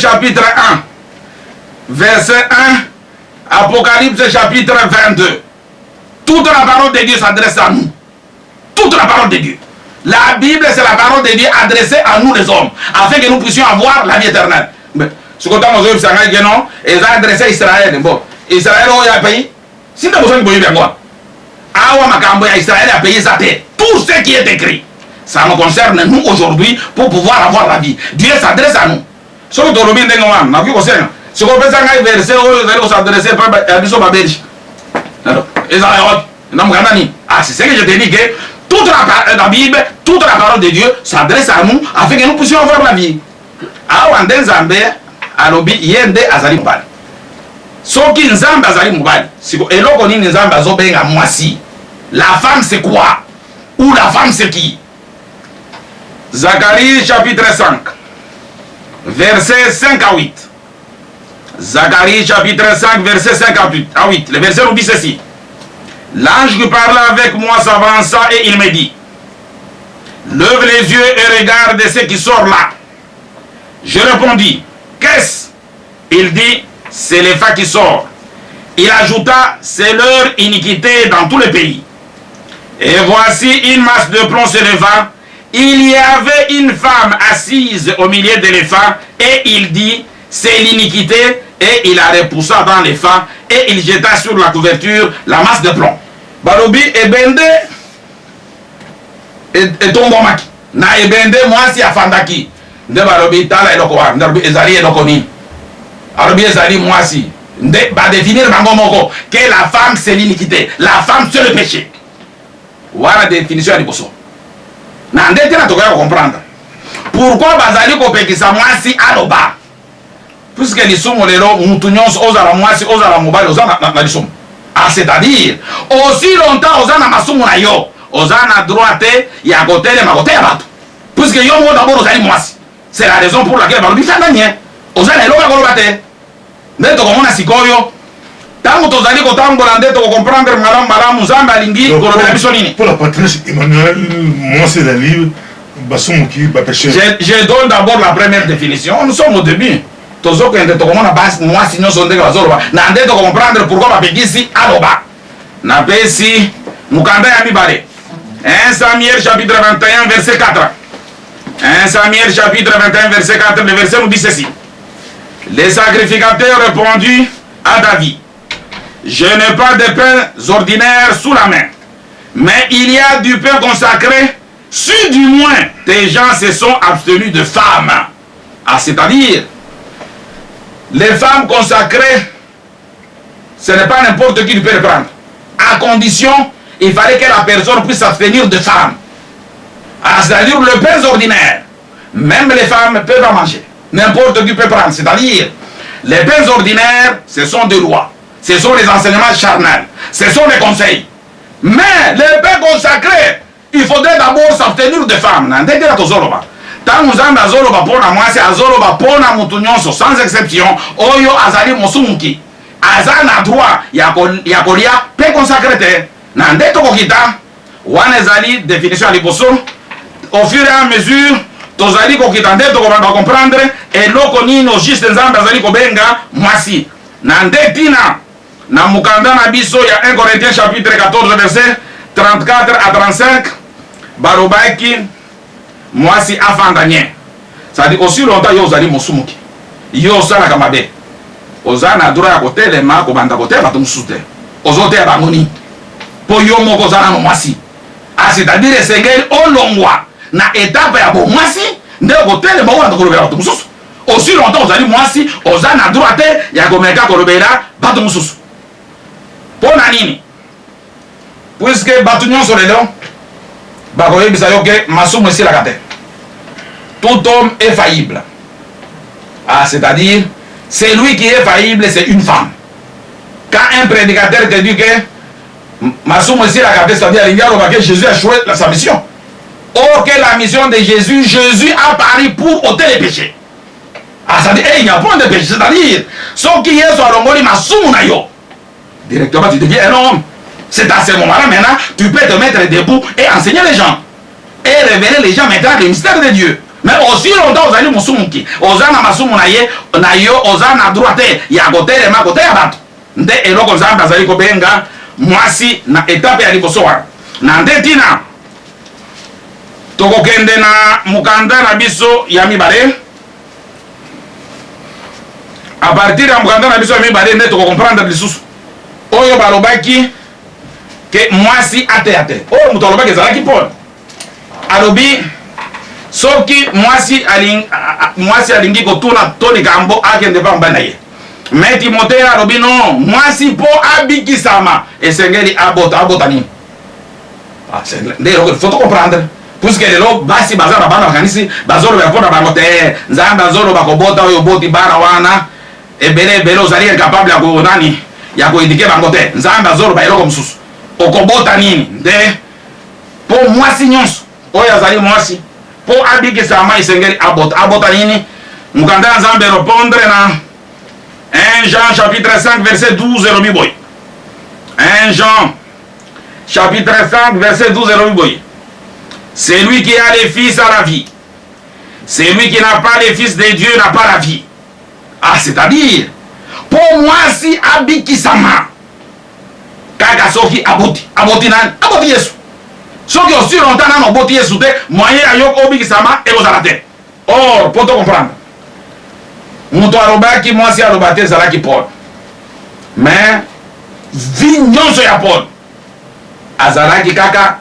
chapitre 1. Verset 1. Apocalypse chapitre 22. Toute la parole de Dieu s'adresse à nous. Toute la parole de Dieu. La Bible, c'est la parole de Dieu adressée à nous les hommes, afin que nous puissions avoir la vie éternelle. Ce qu'on a dit, c'est que non, ils ont adressé à Israël. Bon, Israël a payé. Si tu as besoin de payer bien quoi? Awa Makambo, Israël a payé sa terre. Tout ce qui est écrit, Ça nous concerne nous aujourd'hui pour pouvoir avoir la vie. Dieu s'adresse à nous. Ce que tu as dit, c'est qu'on peut s'adresser verset où vous s'adresser à Bissot Babelge. Ah, c'est ce que je te dis que toute la Bible, toute la parole de Dieu s'adresse à nous afin que nous puissions avoir la vie. Ah, Wande Nzambe, alobi yende azali mobali. Soki Nzambe azali mobali, siko eloko nini Nzambe azobenga mwasi. La femme c'est quoi? Ou la femme c'est qui? Zacharie chapitre 5, versets 5 à 8. Zacharie chapitre 5, verset 5 à 8. Le verset nous dit ceci. L'ange qui parlait avec moi s'avança et il me dit, lève les yeux et regarde ce qui sort là. Je répondis, qu'est-ce? Il dit, c'est les femmes qui sortent. Il ajouta, c'est leur iniquité dans tous les pays. Et voici une masse de plomb se leva. Il y avait une femme assise au milieu de l'éléphant et il dit, c'est l'iniquité, et il la repoussa dans les femmes et il jeta sur la couverture la masse de plomb. Balobi ebende et tombomaki. Na ebende mwasi afandaki. Nde balobi tala eloko wa, nde ezali eloko ni. Alobi ezali mwasi. Nde ba définir bango moko que la femme c'est l'iniquité, la femme c'est le péché. Voilà définition ya liboso. Na nde tena tokoya comprendre. Pourquoi bazali kopekisa mwasi aloba? Puisque les sommes lelo mutu nyonso ozala mwasi ozala mobali ozala na lisumu. Ah, c'est-à-dire aussi longtemps ozala na masumu na yo ozala na droite ya kotele makote ya bato. Puisque yo mo d'abord ozali mwasi. C'est la raison pour laquelle balobi tandanye ozala eloko ya koloba te. Nde tokomona sikoyo tango tozali kotambola nde tokocomprendre malamu Nzambe alingi kolobela biso nini. Pour la patrice Emmanuel mwasi ezali basumuki bapêcheur. Je donne d'abord la première définition. Nous sommes au début. Tozokende tokomona basi mwasi nyonso ndenge bazoloba na nde tokocomprendre pourquoi bapekisi aloba na pesi mukanda ya mibale 1 Samuel chapitre 21 verset 4. 1 Samuel chapitre 21 verset 4, le verset nous dit ceci. Les sacrificateurs répondit à David, je n'ai pas de pains ordinaires sous la main, mais il y a du pain consacré, si du moins tes gens se sont abstenus de femmes. Ah, c'est-à-dire les femmes consacrées, ce n'est pas n'importe qui peut les prendre. À condition, il fallait que la personne puisse s'abstenir de femmes. Ah, c'est-à-dire le pain ordinaire. Même les femmes peuvent en manger. N'importe qui peut prendre. C'est-à-dire, les pains ordinaires, ce sont des lois. Ce sont les enseignements charnels. Ce sont les conseils. Mais les pains consacrés, il faudrait d'abord s'abstenir de femmes. Tangu Nzambe azoloba pona mwasi azoloba pona mutu nyonso sans exception oyo azali mosumuki aza na droit ya kolia pe consacré te na nde tokokita wana ezali définition ya liboso au fur et à mesure tozali kokita nde tokobanda comprendre eloko nini juste Nzambe azali kobenga mwasi na nde tina na mukanda na biso ya 1 Corinthiens chapitre 14 verset 34 à 35 barobaki mwasi afandanye. Ça dit aussi longtemps yo ozali mosumuki yo osalaka mabe oza na droit ya kotelema kobanda kotela bato mosusu te ozoteya bangoni mpo yo moko oza nano mwasi. Ah, c'est-à-dire esengeli olongwa na étape ya bomwasi nde kotelema okobanda kolobela bato mosusu. Aussi longtemps ozali mwasi oza na droit te ya komeka kolobela bato mosusu. Mpo na nini? Puisque bato nyonso lelo bakoyebisa yo ke masumu esilaka te. Tout homme est faillible. Ah, c'est-à-dire, celui qui est faillible, c'est une femme. Quand un prédicateur te dit que masumu esilaka te, c'est-à-dire que Jésus a joué sa mission. Or que la mission de Jésus, Jésus a pari pour ôter les péchés. Ah, ça dit, il n'y a point de péché. C'est-à-dire, ce qui est sur l'ongoli masumu na yo, directement tu deviens un homme. C'est à ce moment-là maintenant, tu peux te mettre debout et enseigner les gens. Et révéler les gens maintenant le mystère de Dieu. Mais aussi longtemps, vous allez musumuki. Ozana masumu na yo, ozana droite. Ya kote le ma kote ya bato. Nde eloko Nzambe azali kobenga mwasi na étape ya liboso wana. Na nde tina tokokende na mukanda na biso ya mibale. À partir ya mukanda na biso ya mibale nde tokocomprendre lisusu. Oyo balobaki que mwasi ate. Oh, mutu alobaki ezalaki Paul. alobi soki mwasi alingi kotuna to likambo akende pa mbana ye mais Timothée alobi non mwasi po abikisama esengeli abota nini ndelo faut comprendre puisque lelo basi bazana bana kanisi bazolo ya pona bango te nzambe azolo bakobota oyo boti bana wana ebele ozali incapable ya ko nani ya ko indike bango te nzambe azolo ba eloko mususu okobota nini nde po mwasi nyonso oyo azali mwasi po abikisama esengeli abota nini mukanda nzambe répondre na 1 Jean chapitre 5 verset 12 elobi boy 1 Jean chapitre 5 verset 12 elobi boy celui qui a les fils a la vie, celui qui n'a pas les fils de Dieu n'a pas la vie. Ah, c'est-à-dire pour moi si abikisama kaka soki aboti nani aboti Yesu soki aussi longtemps nano aboti Yesu te moyen ayoko obikisama ekozala te. Or pour te comprendre mutu alobaki mwasi alobate ezalaki Paul mais vi nyonso ya Paul azalaki kaka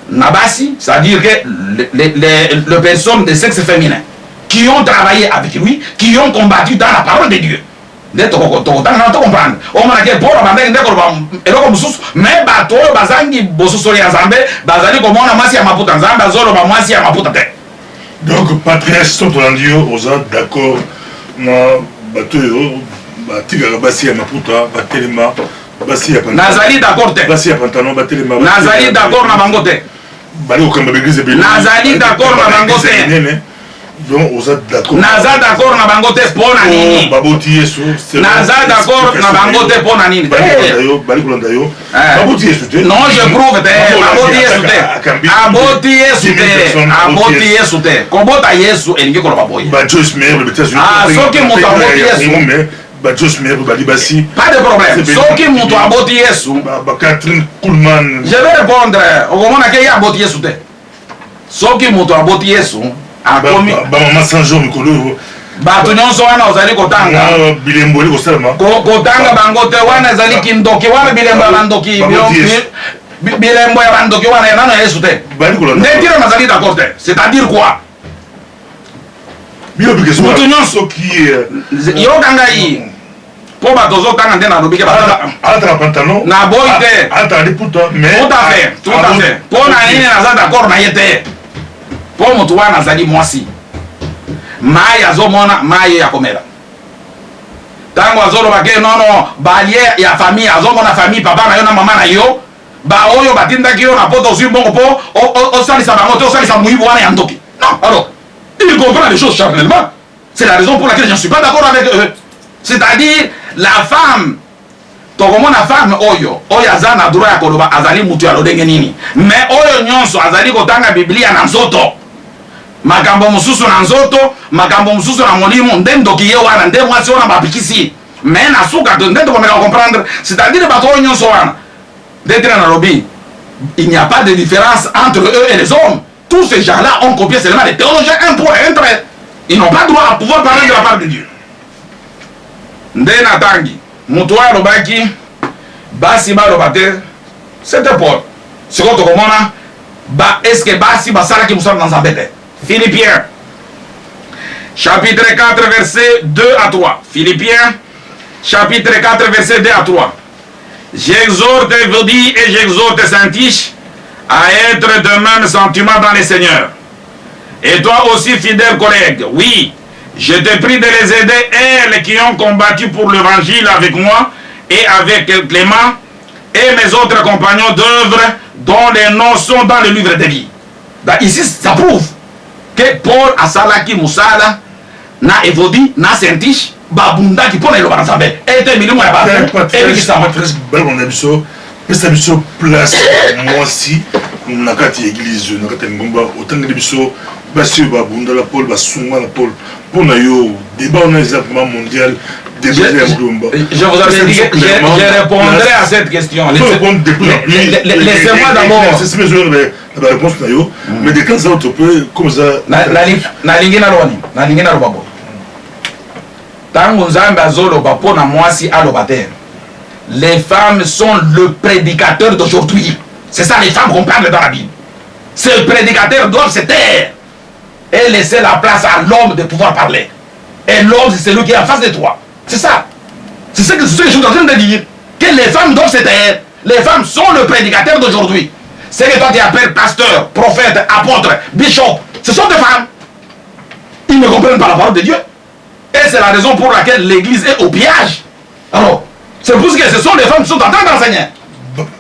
nabasi, c'est-à-dire que les personnes de sexe féminin qui ont travaillé avec lui, qui ont combattu dans la parole de Dieu. Mais donc patriarche sont d'accord na bateau batika basi ya maputa batelema basi ya pantalon nazali d'accord te basi ya pantalon batelema nazali d'accord na bango te nazali d'accord na bango te donc oza d'accord naza d'accord na bango te pona nini baboti Yesu naza d'accord na bango te pona nini bali kolanda yo baboti Yesu te non je prouve te baboti Yesu te aboti Yesu te aboti Yesu te kobota Yesu elingi koloba boye ba Joyce Meyer le États-Unis soki moto aboti Yesu ba Joyce Meyer bali basi pas de problème soki moto aboti Yesu ba Catherine Kuhlman je vais répondre okomona ke ya aboti Yesu te soki moto aboti Yesu bamama sanjo mikolo bato nyonso wana ozali kotanga bilembo eli kosalama kotanga bango te wana ezali kindoki wana bilembo ya bandoki bilembo ya bandoki wana nano ya Yesu te nde tiro nazali d'accord te c'est-à-dire quoi mutu nyonso yoka ngai po bato ozotanga nde nalobike alataka pantalon na boyi te alataka liputa mais tout à fait po na nini naza d'accord na ye te po motu wana azali mwasi mai azomona mai ya komela ntango azoloba ke nono balie ya famille azomona famille papa na yo na mama na yo baoyo batindaki yo na poto ozwi bongo po osalisa bango te osalisa moyibu wana ya ndoki non alors il comprend les choses charnellement c'est la raison pour laquelle je ne suis pas d'accord avec eux c'est-à-dire la femme tokomona femme oyo aza na droit ya koloba azali mutu ya lodenge nini mais oyo nyonso azali kotanga biblia na nzoto makambo mosusu na nzoto makambo mosusu na molimo nde ndoki ye wana nde mwasi wana bapikisi mais na suka nde tokomeka comprendre c'est-à-dire bato oyo nyonso wana nde tina nalobi il n'y a pas de différence entre eux et les hommes tous ces gens-là ont copié seulement les théologiens un point un trait ils n'ont pas droit à pouvoir parler de la part de Dieu nde natangi mutu oyo alobaki basi baloba te c'était Paul sikoyo tokomona est-ce que basi basalaki mosala na nzambe te Philippiens chapitre 4 verset 2 à 3 Philippiens chapitre 4 verset 2 à 3 j'exhorte vous dis et j'exhorte Saint-Tiche à être de même sentiment dans les seigneurs et toi aussi fidèle collègue oui je te prie de les aider elles qui ont combattu pour l'évangile avec moi et avec Clément et mes autres compagnons d'œuvre dont les noms sont dans le livre de vie. Ici, ça prouve que Paul a salaki musala na evodi na Saint-Tiche babundaki pona eloba na Nzambe ete milimo ya bato ebikisama balona biso pesa biso place mwasi na kati ya église na kati ya ngomba otangeli biso basi babundala Paul basunga na Paul pona yo débat on a exactement mondial. Je vous avais dit que je répondrai à cette question. Laissez-moi d'abord. C'est la réponse d'ailleurs. Mais de temps à autre, comme ça. Les femmes sont le prédicateur d'aujourd'hui. C'est ça les femmes qu'on parle dans la Bible. Ces prédicateurs doivent se taire et laisser la place à l'homme de pouvoir parler. Et l'homme, c'est celui qui est en face de toi. C'est ça. C'est ce que je suis en train de dire. Que les femmes doivent se taire. Les femmes sont le prédicateur d'aujourd'hui. C'est que toi tu appelles pasteur, prophète, apôtre, bishop. Ce sont des femmes. Ils ne comprennent pas la parole de Dieu. Et c'est la raison pour laquelle l'église est au pillage. Alors, c'est pour ce que ce sont les femmes qui sont en train d'enseigner.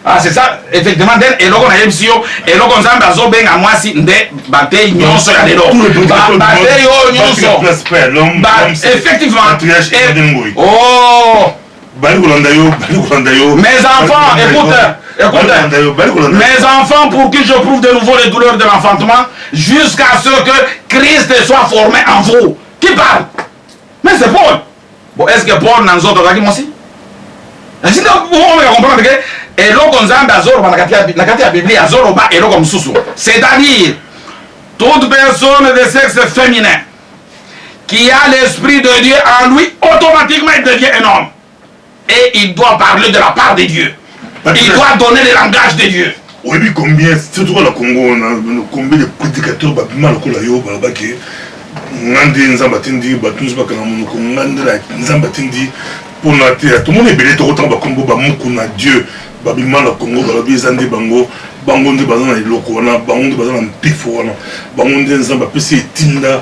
Ah, c'est ça, effectivement, et là on a MCO, et là on a besoin de moi si de bataille nyonso ya lelo. Bataille yo nyonso. Effectivement. Oh. Mes enfants, écoutez, mes enfants, pour que je prouve de nouveau les douleurs de l'enfantement, jusqu'à ce que Christ soit formé en vous. Qui parle? Mais c'est Paul. Bon, est-ce que Paul n'a pas dit moi aussi? Si on va comprendre que et là on a azoro na Bible azoro ba et là comme susu. C'est-à-dire toute personne de sexe féminin qui a l'esprit de Dieu en lui, automatiquement il devient un homme. Et il doit parler de la part de Dieu. Il doit donner le langage de Dieu. Oui, combien, surtout au Congo, combien de prédicateurs mal au Kolayo, Balabaki, Nandi Nzambatindi, Batunz Bakanamuko, Nzambatindi, pour la terre. Tout le monde est belé, tout autant Bakombo, Bamukuna, Dieu, Babiman, le Congo, Balabi, Zandi Bango, Bango de Bazan et Lokona, Bango de Bazan en Pifona, Bango de Nzambapesi, Tinda,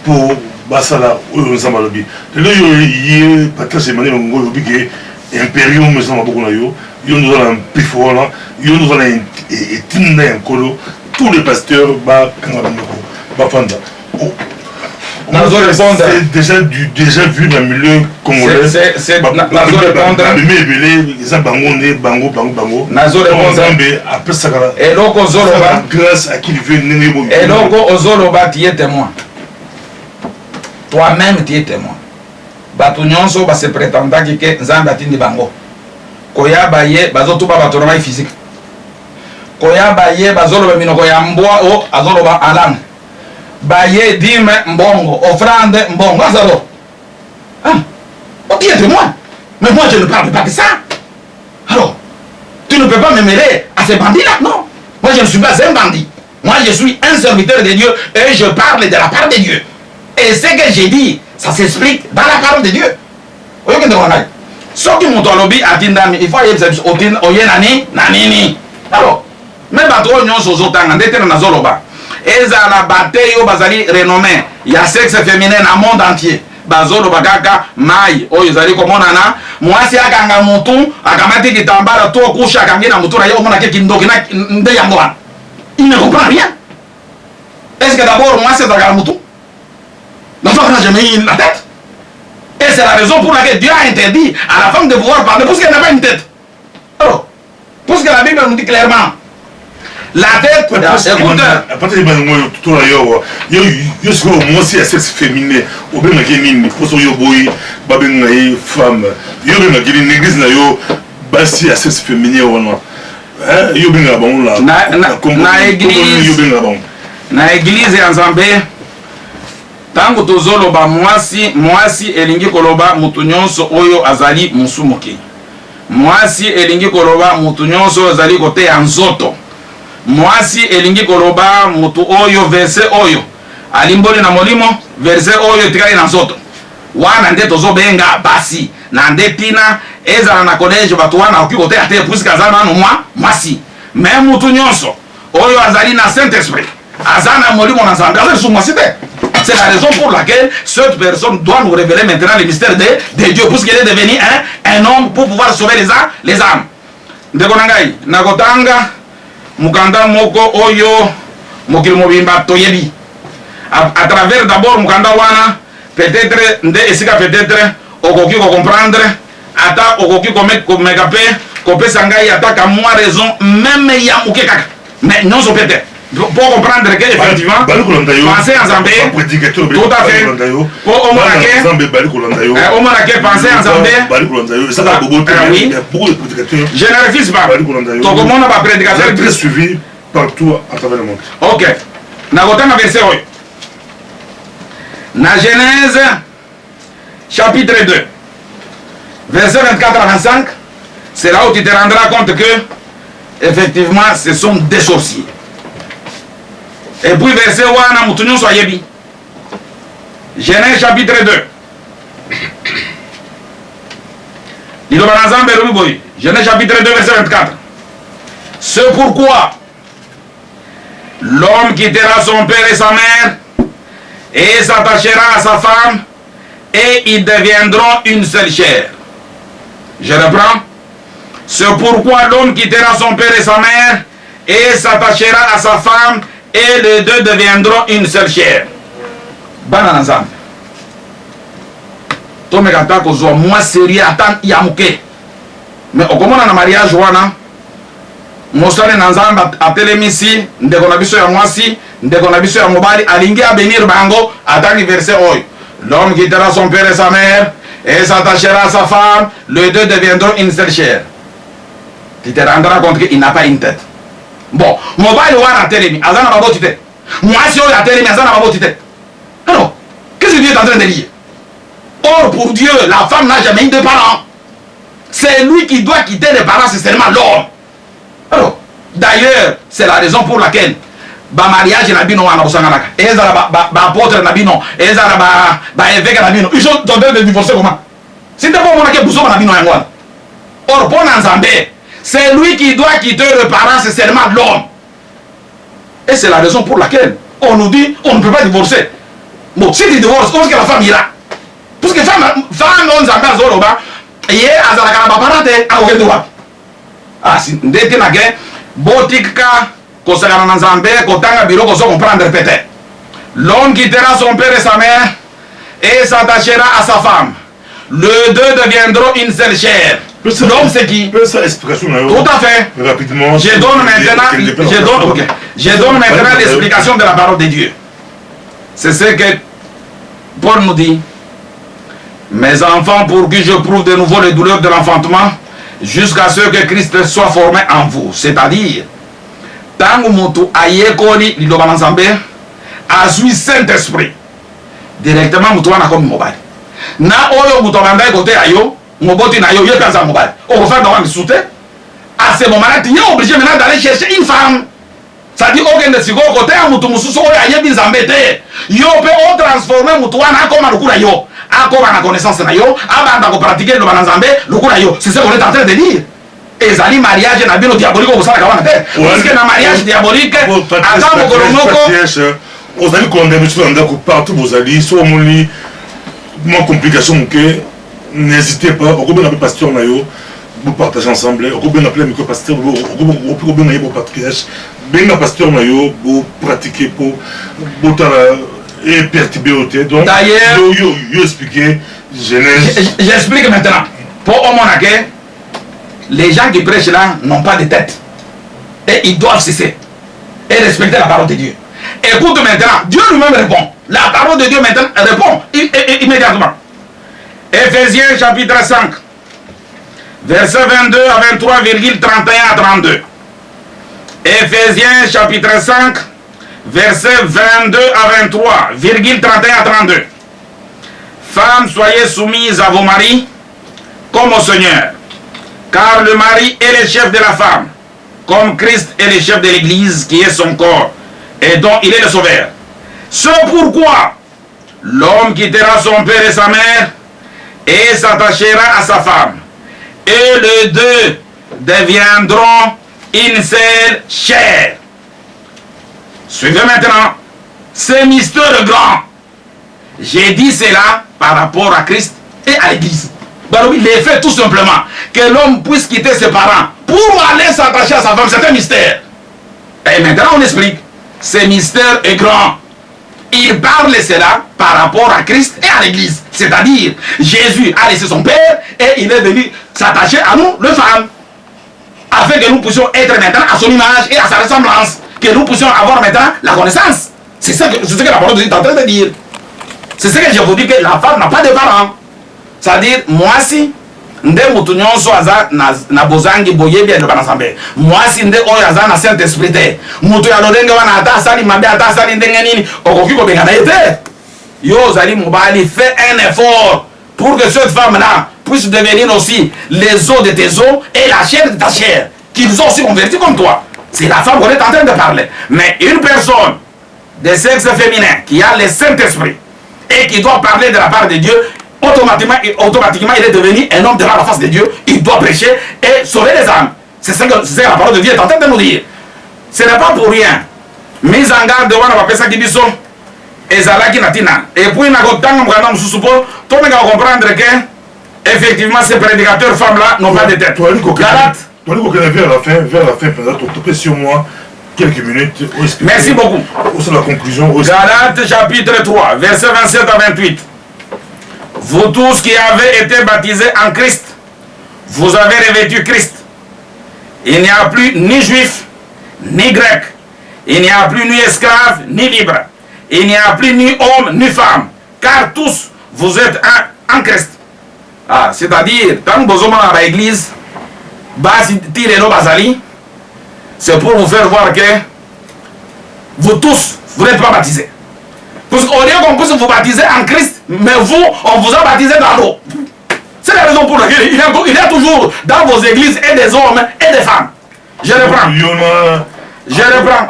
pour Basala, Nzambalabi. Là, il y a Patrice Emmanuel Ngo, Yobi, Imperium, Nzambabouna, nous allons un Pifona, nous allons un Tinda, un Kolo, tous les pasteurs, Bafanda. C'est déjà vu dans le milieu congolais. C'est Nazo répondre. Et loko Zoloba. Grâce à qui il veut. Et loko Zoloba, tu es témoin. Toi-même, tu es témoin. Batunyonso va se prétendre que Nzambe atindi bango. Koya baye bazotuba batoroma physique. Koya baye bazoloba minoko ya mbwa o azoloba alang. Baye dime mbongo, offrande mbongo, azalo. Ah, tu es témoin. Mais moi je ne parle pas de ça. Alors, tu ne peux pas me mêler à ces bandits-là, non. Moi je ne suis pas un bandit. Moi je suis un serviteur de Dieu et je parle de la part de Dieu. Et ce que j'ai dit, ça s'explique dans la parole de Dieu. Ce qui m'ont dit à Tindami, il faut y aller à Nani. Alors, même à toi, nous sommes aux otans, nous sommes et ça la bataille au bazali renommé. Il y a sexe féminin dans le monde entier. Bazolo bagaka mai oyo zali komonana mwasi akanga mutu akamati kitambara to kusha kangina mutu na yo mona ke kindoki na nde yango wana. Il ne comprend rien. Est-ce que d'abord mwasi akanga mutu? L'enfant n'a jamais eu la tête. Et c'est la raison pour laquelle Dieu a interdit à la femme de pouvoir parler parce qu'elle n'a pas une tête. Alors, parce que la Bible nous dit clairement la tête, écoute. À partir de tout là, yo suis moi aussi à sexe féminin. Au bien que mine, pour yo boy, babin femme. Yo bien que l'église na yo, basi à sexe féminin ou non. Hein, yo bien bon là. Na église ensemble. Tango tozoloba mwasi elingi koloba mutu nyonso oyo azali musumuki. Mwasi elingi koloba mutu nyonso azali kote ya nzoto. Mwasi elingi koloba mutu oyo verse oyo alimboli na molimo verse oyo etikali na nzoto wana nde tozobenga basi na nde tina ezala na college batu wana oki kote ate puisque azali nanu mwasi me mutu nyonso oyo azali na Saint-Esprit azali na molimo na Nzambe azali su mwasi te. C'est la raison pour laquelle cette personne doit nous révéler maintenant le mystère de Dieu puisqu'il est devenu un homme pour pouvoir sauver les âmes. Ndeko nangai nakotanga mukanda moko oyo mokili mobimba toyebi à travers d'abord mukanda wana peut-être nde esika peut-être okoki ko comprendre ata okoki ko mekape ko pesa ngai ata ka moi raison même ya muke kaka mais non so peut-être pour comprendre que effectivement penser ensemble tout à fait pour au moins que penser ensemble oui je ne refuse pas tout le monde va prédicateur très suivi partout à travers le monde. Ok nakotanga verset oyo na Genèse chapitre 2 verset 24 à 25 c'est là où tu te rendras compte que effectivement ce sont des sorciers. Et puis verset wana mutunyo soyebi. Genèse chapitre 2. Genèse chapitre 2 verset 24. C'est pourquoi l'homme quittera son père et sa mère et s'attachera à sa femme et ils deviendront une seule chair. Je reprends. C'est pourquoi l'homme quittera son père et sa mère et s'attachera à sa femme et les deux deviendront une seule chair. Banana ensemble. Tome kata kozwa moi sérieux atan yamuke. Mais au comment na mariage wana mosale na nzamba atelemisi ndeko na biso ya mwasi ndeko na biso ya mobali alingi a bénir bango atani verset oyo. L'homme quittera son père et sa mère et s'attachera à sa femme, les deux deviendront une seule chair. Tu te rendras compte qu'il n'a pas une tête. Bon, mobile wana telemi azana baboti tête. Mwasi oyo atelemi azana baboti tête. Alors, qu'est-ce que Dieu est en train de dire? Or pour Dieu, la femme n'a jamais eu de parents. C'est lui qui doit quitter les parents, c'est seulement l'homme. Alors, d'ailleurs, c'est la raison pour laquelle ba mariage na bino wana kusanganaka. Ezala ba apôtre na bino, ezala ba évêque na bino. Ils sont en train de divorcer comment? Si t'es pas mon aké bousso na bino yangwana. Or pour Nzambé, c'est lui qui doit quitter les parents, c'est seulement l'homme. Et c'est la raison pour laquelle on nous dit on ne peut pas divorcer. Bon, si tu divorces, où est-ce que la femme ira? Parce que femme on Nzambé azoloba, yé azala kana ba parente a aucun droit. Ah, si ndete na ke botika kosakana na Nzambe kotanga biro koso comprendre peut-être. L'homme quittera son père et sa mère et s'attachera à sa femme. Les deux deviendront une seule chair. L'homme c'est qui? Tout à fait. Rapidement. Je donne maintenant l'explication de la parole de Dieu. C'est ce que Paul nous dit. Mes enfants, pour qui je prouve de nouveau les douleurs de l'enfantement, jusqu'à ce que Christ soit formé en vous. C'est-à-dire, tangu mutu ayekoni liloba na Nzambe, azui Saint-Esprit. Directement mutu wana komi mobile. Na oyo mutu abandai kote ayo, moboti na yo, ye pensa mobile. Au refaire dans le soute, à ce moment-là, tu es obligé maintenant d'aller chercher une femme. Ça dit, aucun de sigo côté à mutu mususo oyo ayebi Nzambe te. Yo pe o transformer mutu wana koma lukula yo. Akoma na connaissance na yo, abanda ko pratiquer liloba na Nzambe, lukula yo. C'est ce qu'on est en train de dire. Ezali mariage na bino diabolique au sala kawana te. Parce que na mariage diabolique, attends mo kolomoko. Vous allez condamner sur un d'accord partout, vous allez, soit mon lit, moins complication que n'hésitez pas, au bien appeler pasteur Nayo, vous partagez ensemble, au bien appeler micro pasteur, au bien appeler pour partage, bien pasteur Nayo, vous pratiquez pour et perturber au thé. Donc, d'ailleurs, vous expliquez, j'explique maintenant. Pour au monake, les gens qui prêchent là n'ont pas de tête. Et ils doivent cesser. Et respecter la parole de Dieu. Écoute maintenant, Dieu lui-même répond. La parole de Dieu maintenant répond immédiatement. Ephésiens chapitre 5, verset 22 à 23,31 à 32. Ephésiens chapitre 5, verset 22 à 23,31 à 32. Femmes, soyez soumises à vos maris comme au Seigneur. Car le mari est le chef de la femme, comme Christ est le chef de l'Église qui est son corps et dont il est le sauveur. C'est pourquoi l'homme quittera son père et sa mère et s'attachera à sa femme. Et les deux deviendront une seule chair. Suivez maintenant. Ce mystère grand. J'ai dit cela par rapport à Christ et à l'Église. Il est fait tout simplement que l'homme puisse quitter ses parents pour aller s'attacher à sa femme. C'est un mystère. Et maintenant on explique. Ce mystère est grand. Il parle cela par rapport à Christ et à l'Église. C'est-à-dire, Jésus a laissé son Père et il est venu s'attacher à nous, les femmes, afin que nous puissions être maintenant à son image et à sa ressemblance. Que nous puissions avoir maintenant la connaissance. C'est ce que la parole de Dieu est en train de dire. C'est ce que je vous dis, que la femme n'a pas de parents. C'est-à-dire, moi si, nde mutu nyonso aza na bozangi boyebi ya na Nzambe. Mwasi nde oyo aza na Saint-Esprit te. Mutu ya lolenge wana ata asali mabe ata asali ndenge nini okoki kobenga na ye te. Yo ozali mobali, fais un effort pour que cette femme-là puisse devenir aussi les os de tes os et la chair de ta chair, qu'ils ont aussi converti comme toi. C'est la femme qu'on est en train de parler. Mais une personne de sexe féminin qui a le Saint-Esprit et qui doit parler de la part de Dieu, automatiquement il est devenu un homme devant la face de Dieu. Il doit prêcher et sauver les âmes. C'est ça que la parole de Dieu est en train de nous dire. Ce n'est pas pour rien. Mise en garde de wana bapesa kibiso ezalaki natina. Et puis na kotanga mukanda mususu po to nga comprendre que effectivement ces prédicateurs femmes là n'ont pas de tête. Galate. Vers la fin, peut-être sur moi quelques minutes. Merci beaucoup. C'est la conclusion. Galates chapitre 3, verset 27 à 28. Vous tous qui avez été baptisés en Christ, vous avez revêtu Christ. Il n'y a plus ni juif, ni grec. Il n'y a plus ni esclave, ni libre. Il n'y a plus ni homme, ni femme. Car tous, vous êtes un en Christ. Ah, c'est-à-dire, quand nous sommes dans l'église, c'est pour vous faire voir que vous tous, vous n'êtes pas baptisés. Parce qu'au lieu qu'on puisse vous baptiser en Christ, mais vous, on vous a baptisé dans l'eau. C'est la raison pour laquelle il y a toujours dans vos églises et des hommes et des femmes. Je reprends. Je reprends.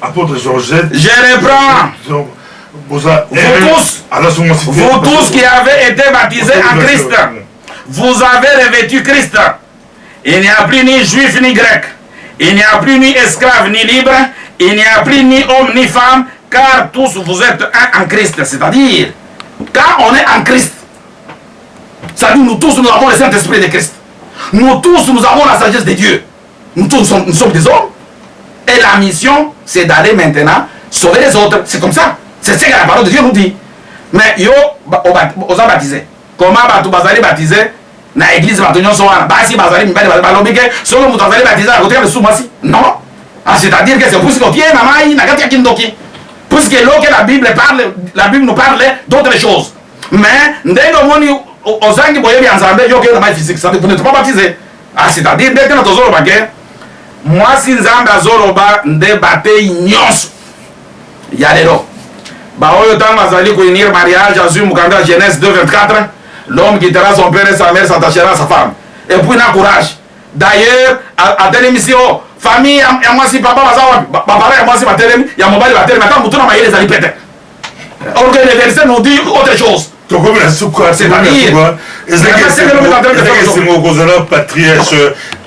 Apôtre Georgette. Je reprends. Vous tous qui avez été baptisés en Christ, vous avez revêtu Christ. Il n'y a plus ni juif ni grec. Il n'y a plus ni esclave ni libre. Il n'y a plus ni homme ni femme. Car tous vous êtes un en Christ. C'est-à-dire, quand on est en Christ, c'est-à-dire nous tous nous avons le Saint-Esprit de Christ. Nous tous nous avons la sagesse de Dieu. Nous tous nous sommes des hommes. Et la mission, c'est d'aller maintenant sauver les autres. C'est comme ça. C'est ce que la parole de Dieu nous dit. Mais yo, on a baptisé. Comment tu vas baptiser na église basi bazali mbali balobike solo mutu azali baptisé à côté de soumasi? Non. Ah, c'est-à-dire que c'est pour ce qu'on tient na mai na kati ya kindoki. Puisque la Bible nous parle d'autres choses. Mais ndenge moni ozangi boye bya nzambe yo ke na mai physique, ça vous n'êtes pas baptisé. Ah, c'est-à-dire dès que notre zolo bake moi si nzambe azoloba nde batei nyonso ya lelo ba oyo tanga azali ko unir mariage azui mukanda Genèse 2:24. L'homme quittera son père et sa mère, s'attachera à sa femme. Et puis, il a courage. D'ailleurs, à telle émission, famille, et moi si papa va parler, et moi si ma télé, il y a mon mari, il va télé, maintenant, tout le monde les alliés péter. Or que les versets nous disent autre chose. C'est-à-dire, c'est patriarche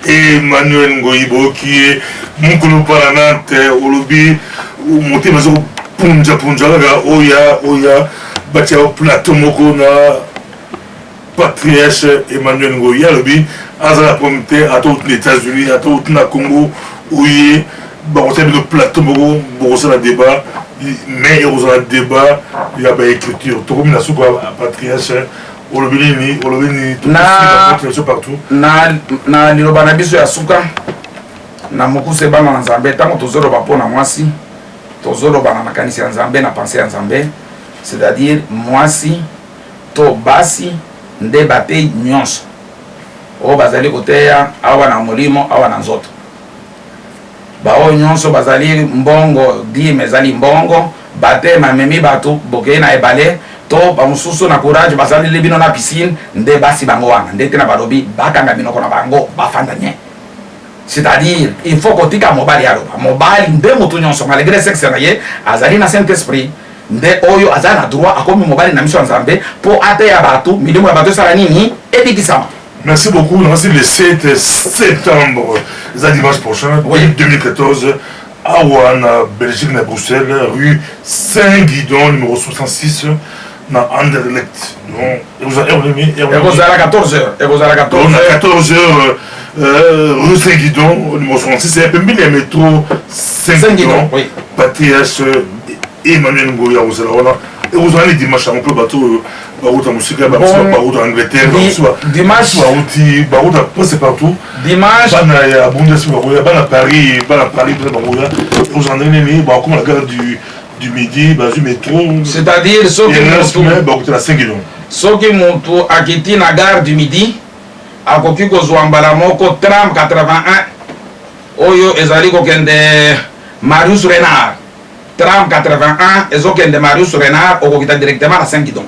Emmanuel Ngoyibo qui est mon colon paranante, Olobi, monté maison Punja, Oya, Batia Plateau Mokona. Patriarche Emmanuel Ngoyi alobi azala pomité à tous les États-Unis, à tout le Congo où il y a le plateau pour le débat, mais il y a un débat, il y a une écriture. Tout comme la soupe patriarche, on le dit, partout. Na lilobana biso ya suka na mokuse bana na Nzambe tango tozoloba pona mwasi tozoloba na makanisi ya Nzambe na pensée ya Nzambe, c'est-à-dire mwasi to basi nde batei nyonso oyo bazali koteya awa na molimo awa na nzoto baoyo nyonso bazali mbongo dime ezali mbongo batema memi bato bokei na ebale to bamosusu na courage bazaleli bino na piscine nde basi bango wana nde te na balobi bakanga minoko na bango bafanda nye. C'est-à-dire il faut kotika mobali aloba mobali nde motu nyonso malgré sexe na ye azali na Saint-Esprit nde oyo azana droit akomi mobali na mission Nzambe po ateya bato milimo ya bato sala nini ebikisama. Merci beaucoup. C'est le 7 septembre, c'est dimanche prochain, oui. 2014, à Ouana, Belgique, à Bruxelles, rue Saint-Guidon, numéro 66, dans Anderlecht. Donc, à 14h. On a 14h, rue Saint-Guidon, numéro 66, c'est un peu le métro Saint-Guidon, oui. Patriarche Emmanuel Ngoyi, et vous allez dimanche, on peut bateau, baroute en musique, baroute en Angleterre, dimanche, baroute presque partout. Dimanche, à Bundesliga, à Paris, vous en allez, comme la gare du Midi, du métro. C'est-à-dire, ceux qui montent à quitter la gare du Midi, à Kokiko Zouambala Moko, tram 81, Oyo Ezali Kokende Marius Renard. Tram 81, ezokende Marius Renard, okokita directement à Saint-Guidon.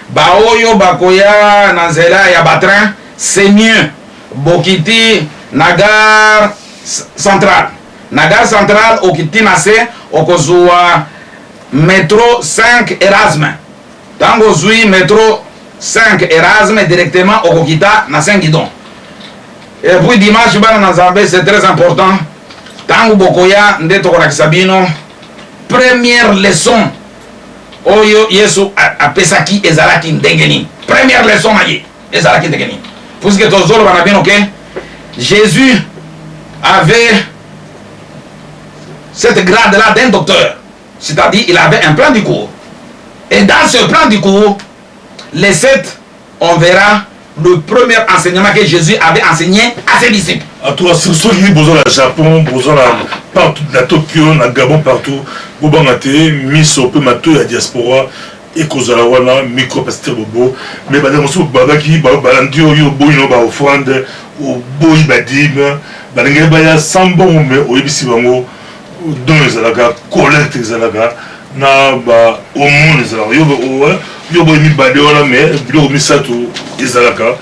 Baoyo bakoya nanzela ya batrin, c'est mieux. Bokiti nagar central. Nagar central okiti nase okozua métro 5 Erasme. Tango zui métro 5 Erasme directement au Kokita na 5 guidon. Et puis dimanche bana na Zambé c'est très important. Tango bokoya ndeto kona kisabino. Première leçon. Oyo Yesu a pesaki ezalaki ndengeni. Première leçon maye ezalaki ndengeni. Puisque tozolo bana bien OK. Jésus avait cette grade-là d'un docteur. C'est-à-dire il avait un plan du cours. Et dans ce plan du cours, les 7, on verra le premier enseignement que Jésus avait enseigné à ses disciples. À toi, ceux qui ont besoin du Japon, besoin partout, à Tokyo, à Gabon, partout, vous avez mis au peu matou la diaspora et cause la wana micro pasteur bobo mais bah dans ce babaki balandio yo boino ba offrande au boy badim balenge baya sambon mais au ebisi bango dans les alaga collecte les alaga na ba au monde les alaga yo boy mi badiola mais bilo mi sato les alaga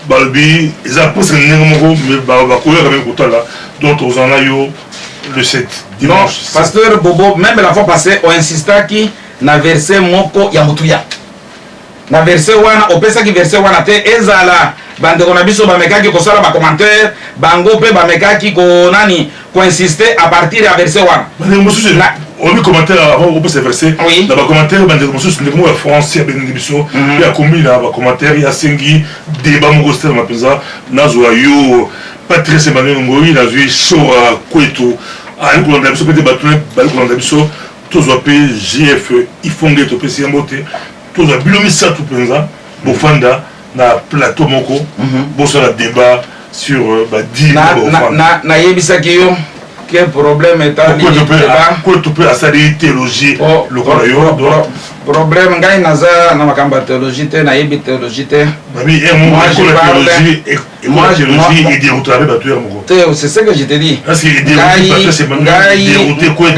balbi ils a posé n'importe mais ba koya quand même kotala donc aux en yo le 7 dimanche. Non, pasteur Bobo, même la fois passée, on insista qui na verset moko ya mutuya. Na verset wana, opesa ki verset wana te, ezala, bande kona biso ba mekaki ko sala ba commentaire, bango pe ba mekaki ko nani, ko insister à partir ya verset wana. Bande mosu on lui commentaire avant on peut se verser. Oui. Dans ba commentaire bande mosu c'est le mot français ben biso, il y a combien là ba commentaire, il y a sengi débat mo gostel ma penza, na zo yo Patrice Emmanuel Ngoi na zo show kwetu. Ah, nous avons des bâtons, nous avons des tous les GF, ils font des topés, tous les bilomissa tout penza, bofanda na plateau moko, bossa la débat sur 10 na yebisa kiyo quel problème est à débat quoi tu peux à sa théologie le royaume problème ngai naza na makamba théologie te na yebi théologie te moi je parle théologie et dérouter avec batuer moko c'est ce que je te dis parce que dérouter c'est dérouter quoi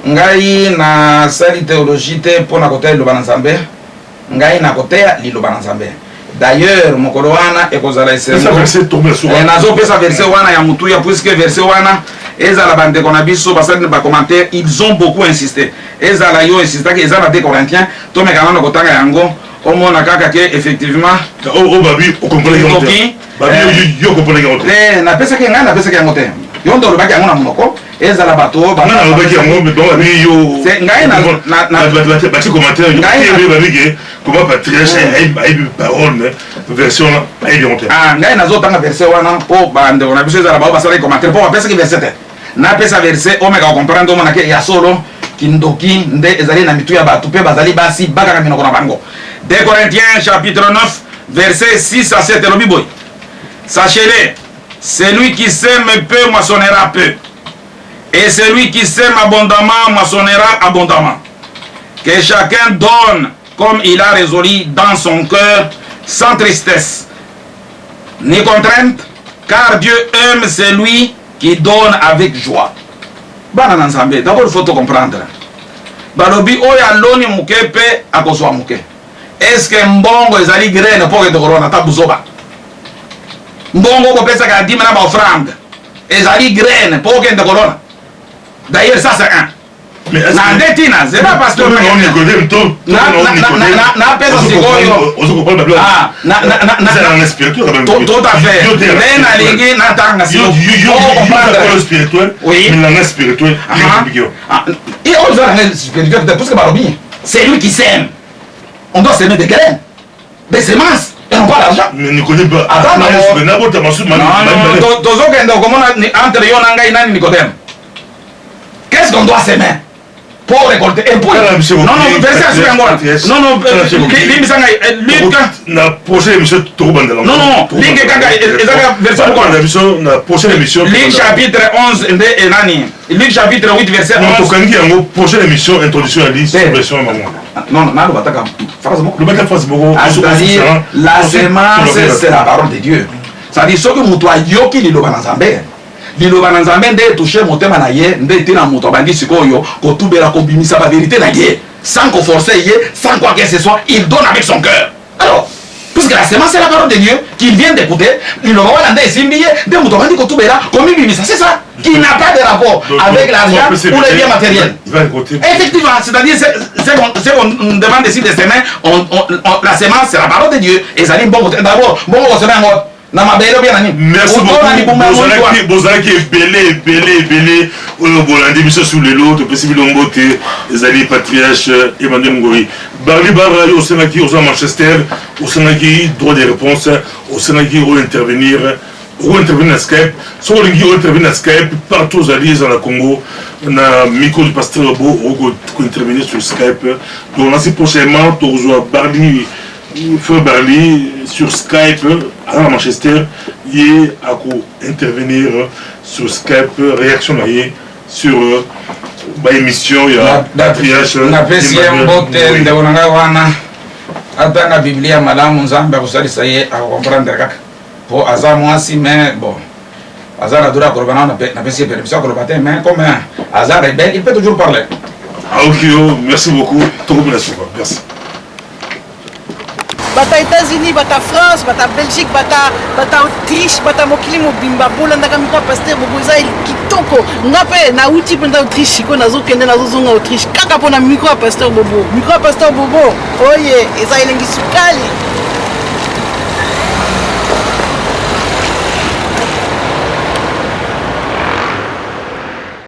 ngai na sali théologie te pona kotea liloba na Nzambe ngai na kotea liloba na Nzambe d'ailleurs mokolo wana ekozala esengo nazopesa verset wana ya mutuya puisque verset wana ezala bandeko na biso basali ba commentaire ils ont beaucoup insisté ezala yo insistaki ezala 2 Corinthiens tomeka nano kotanga yango omona kaka ke effectivement babi okomprendre yo comprendre yango na pesa ke ngana pesa ke yango te yo ndo lobaki yango na monoko ezala bato bana lobaki yango mais donc abi yo c'est ngai na bati commentaire yo babi comment Patrice ay parole version ay bien ah ngai nazotanga verset wana po bande on a besoin ezala ba basala commentaire po pesa ke verset te na pesa verset omeka comprendre omona ke ya solo kindoki nde ezali na mitu ya bato pe bazali basi baka minoko na bango 2 Corinthiens chapitre 9 verset 6 à 7 lobi boy sachez-le celui qui sème peu moissonnera peu et celui qui sème abondamment moissonnera abondamment que chacun donne comme il a résolu dans son cœur sans tristesse ni contrainte car Dieu aime celui qui donne avec joie. Bana na Nzambe, d'abord il faut tout comprendre. Balobi oya loni muke pe akozwa muke. Est-ce que mbongo ezali graine pour que de corona tabuzoba? Mbongo ko pesa ka 10 na ba offrande. Ezali graine pour que de corona. D'ailleurs ça c'est un. Mais na ndetina, c'est pas parce que on est tout na pesa sigoyo. Ah, na spirituel tout à fait. Mais na lingi na tanga sigo. Yo spirituel. Oui. Mais la spirituel. Et on va la spirituel parce que barobi, c'est lui qui sème. On doit s'aimer des graines, des semences. Et on pas l'argent. Mais ne connais pas. Attends, non, entre yo nanga inani Nicodème. Qu'est-ce qu'on doit s'aimer? Pour récolter et pour non verset sur Angola non limisanga Luc na prochaine émission to bandela non linge kanga ezaka verset pour la émission na prochaine émission Luc chapitre 11 nde enani Luc chapitre 8 verset 11 to kangi yango prochaine émission introduction à liste version maman non na bataka phrase moko le bataka phrase moko c'est-à-dire la semence c'est la parole de Dieu c'est-à-dire ce que muto ayoki liloba na Nzambe liloba na Nzambe nde toucher motema na ye nde tina moto bandi sikoyo kotubela kobimisa ba vérité na ye sans qu'on force ye sans quoi que ce soit il donne avec son cœur alors Puisque la sémence, c'est la parole de Dieu qu'il vient d'écouter. Il va voir des simbiers, des moutons, comme il c'est ça, qui n'a pas de rapport avec l'argent ou les biens matériels. Effectivement, c'est-à-dire, ce qu'on demande ici des semences, la sémence, c'est la parole de Dieu. Et ça dit, bon, d'abord, bon, on se met en mode. Merci beaucoup. Bozaki belé bolandi biso sous les lots, to possible ngombote, ezali patriarche Emmanuel Ngoi. Barli Barra au Sénaki au Manchester, au Sénaki droit de réponse, au Sénaki intervenir à Skype, sur les intervenir à Skype partout aux alliés dans la Congo, na micro du pasteur Bo ou intervenir sur Skype. Donc là prochainement tu rejoins Barli Feu Barli sur Skype à Manchester et à intervenir sur Skype réaction sur l'émission il y a patriarche na PCM bote ndabonanga wana atanga Biblia malamu nzambe akusalisa ye akomprendre kaka po azamwasi mais bon azara dura korobana na PCM permission korobate mais comme azara est belle il peut toujours parler. Ah ok, merci beaucoup. Merci. Bata États-Unis, bata France, bata Belgique, bata Autriche, bata mokili mobimba bola ndaka mikro pasteur boboza kitoko ngape na uti penda Autriche ko nazo kende nazo zonga Autriche kaka pona mikro pasteur bobo oye eza elengi sukali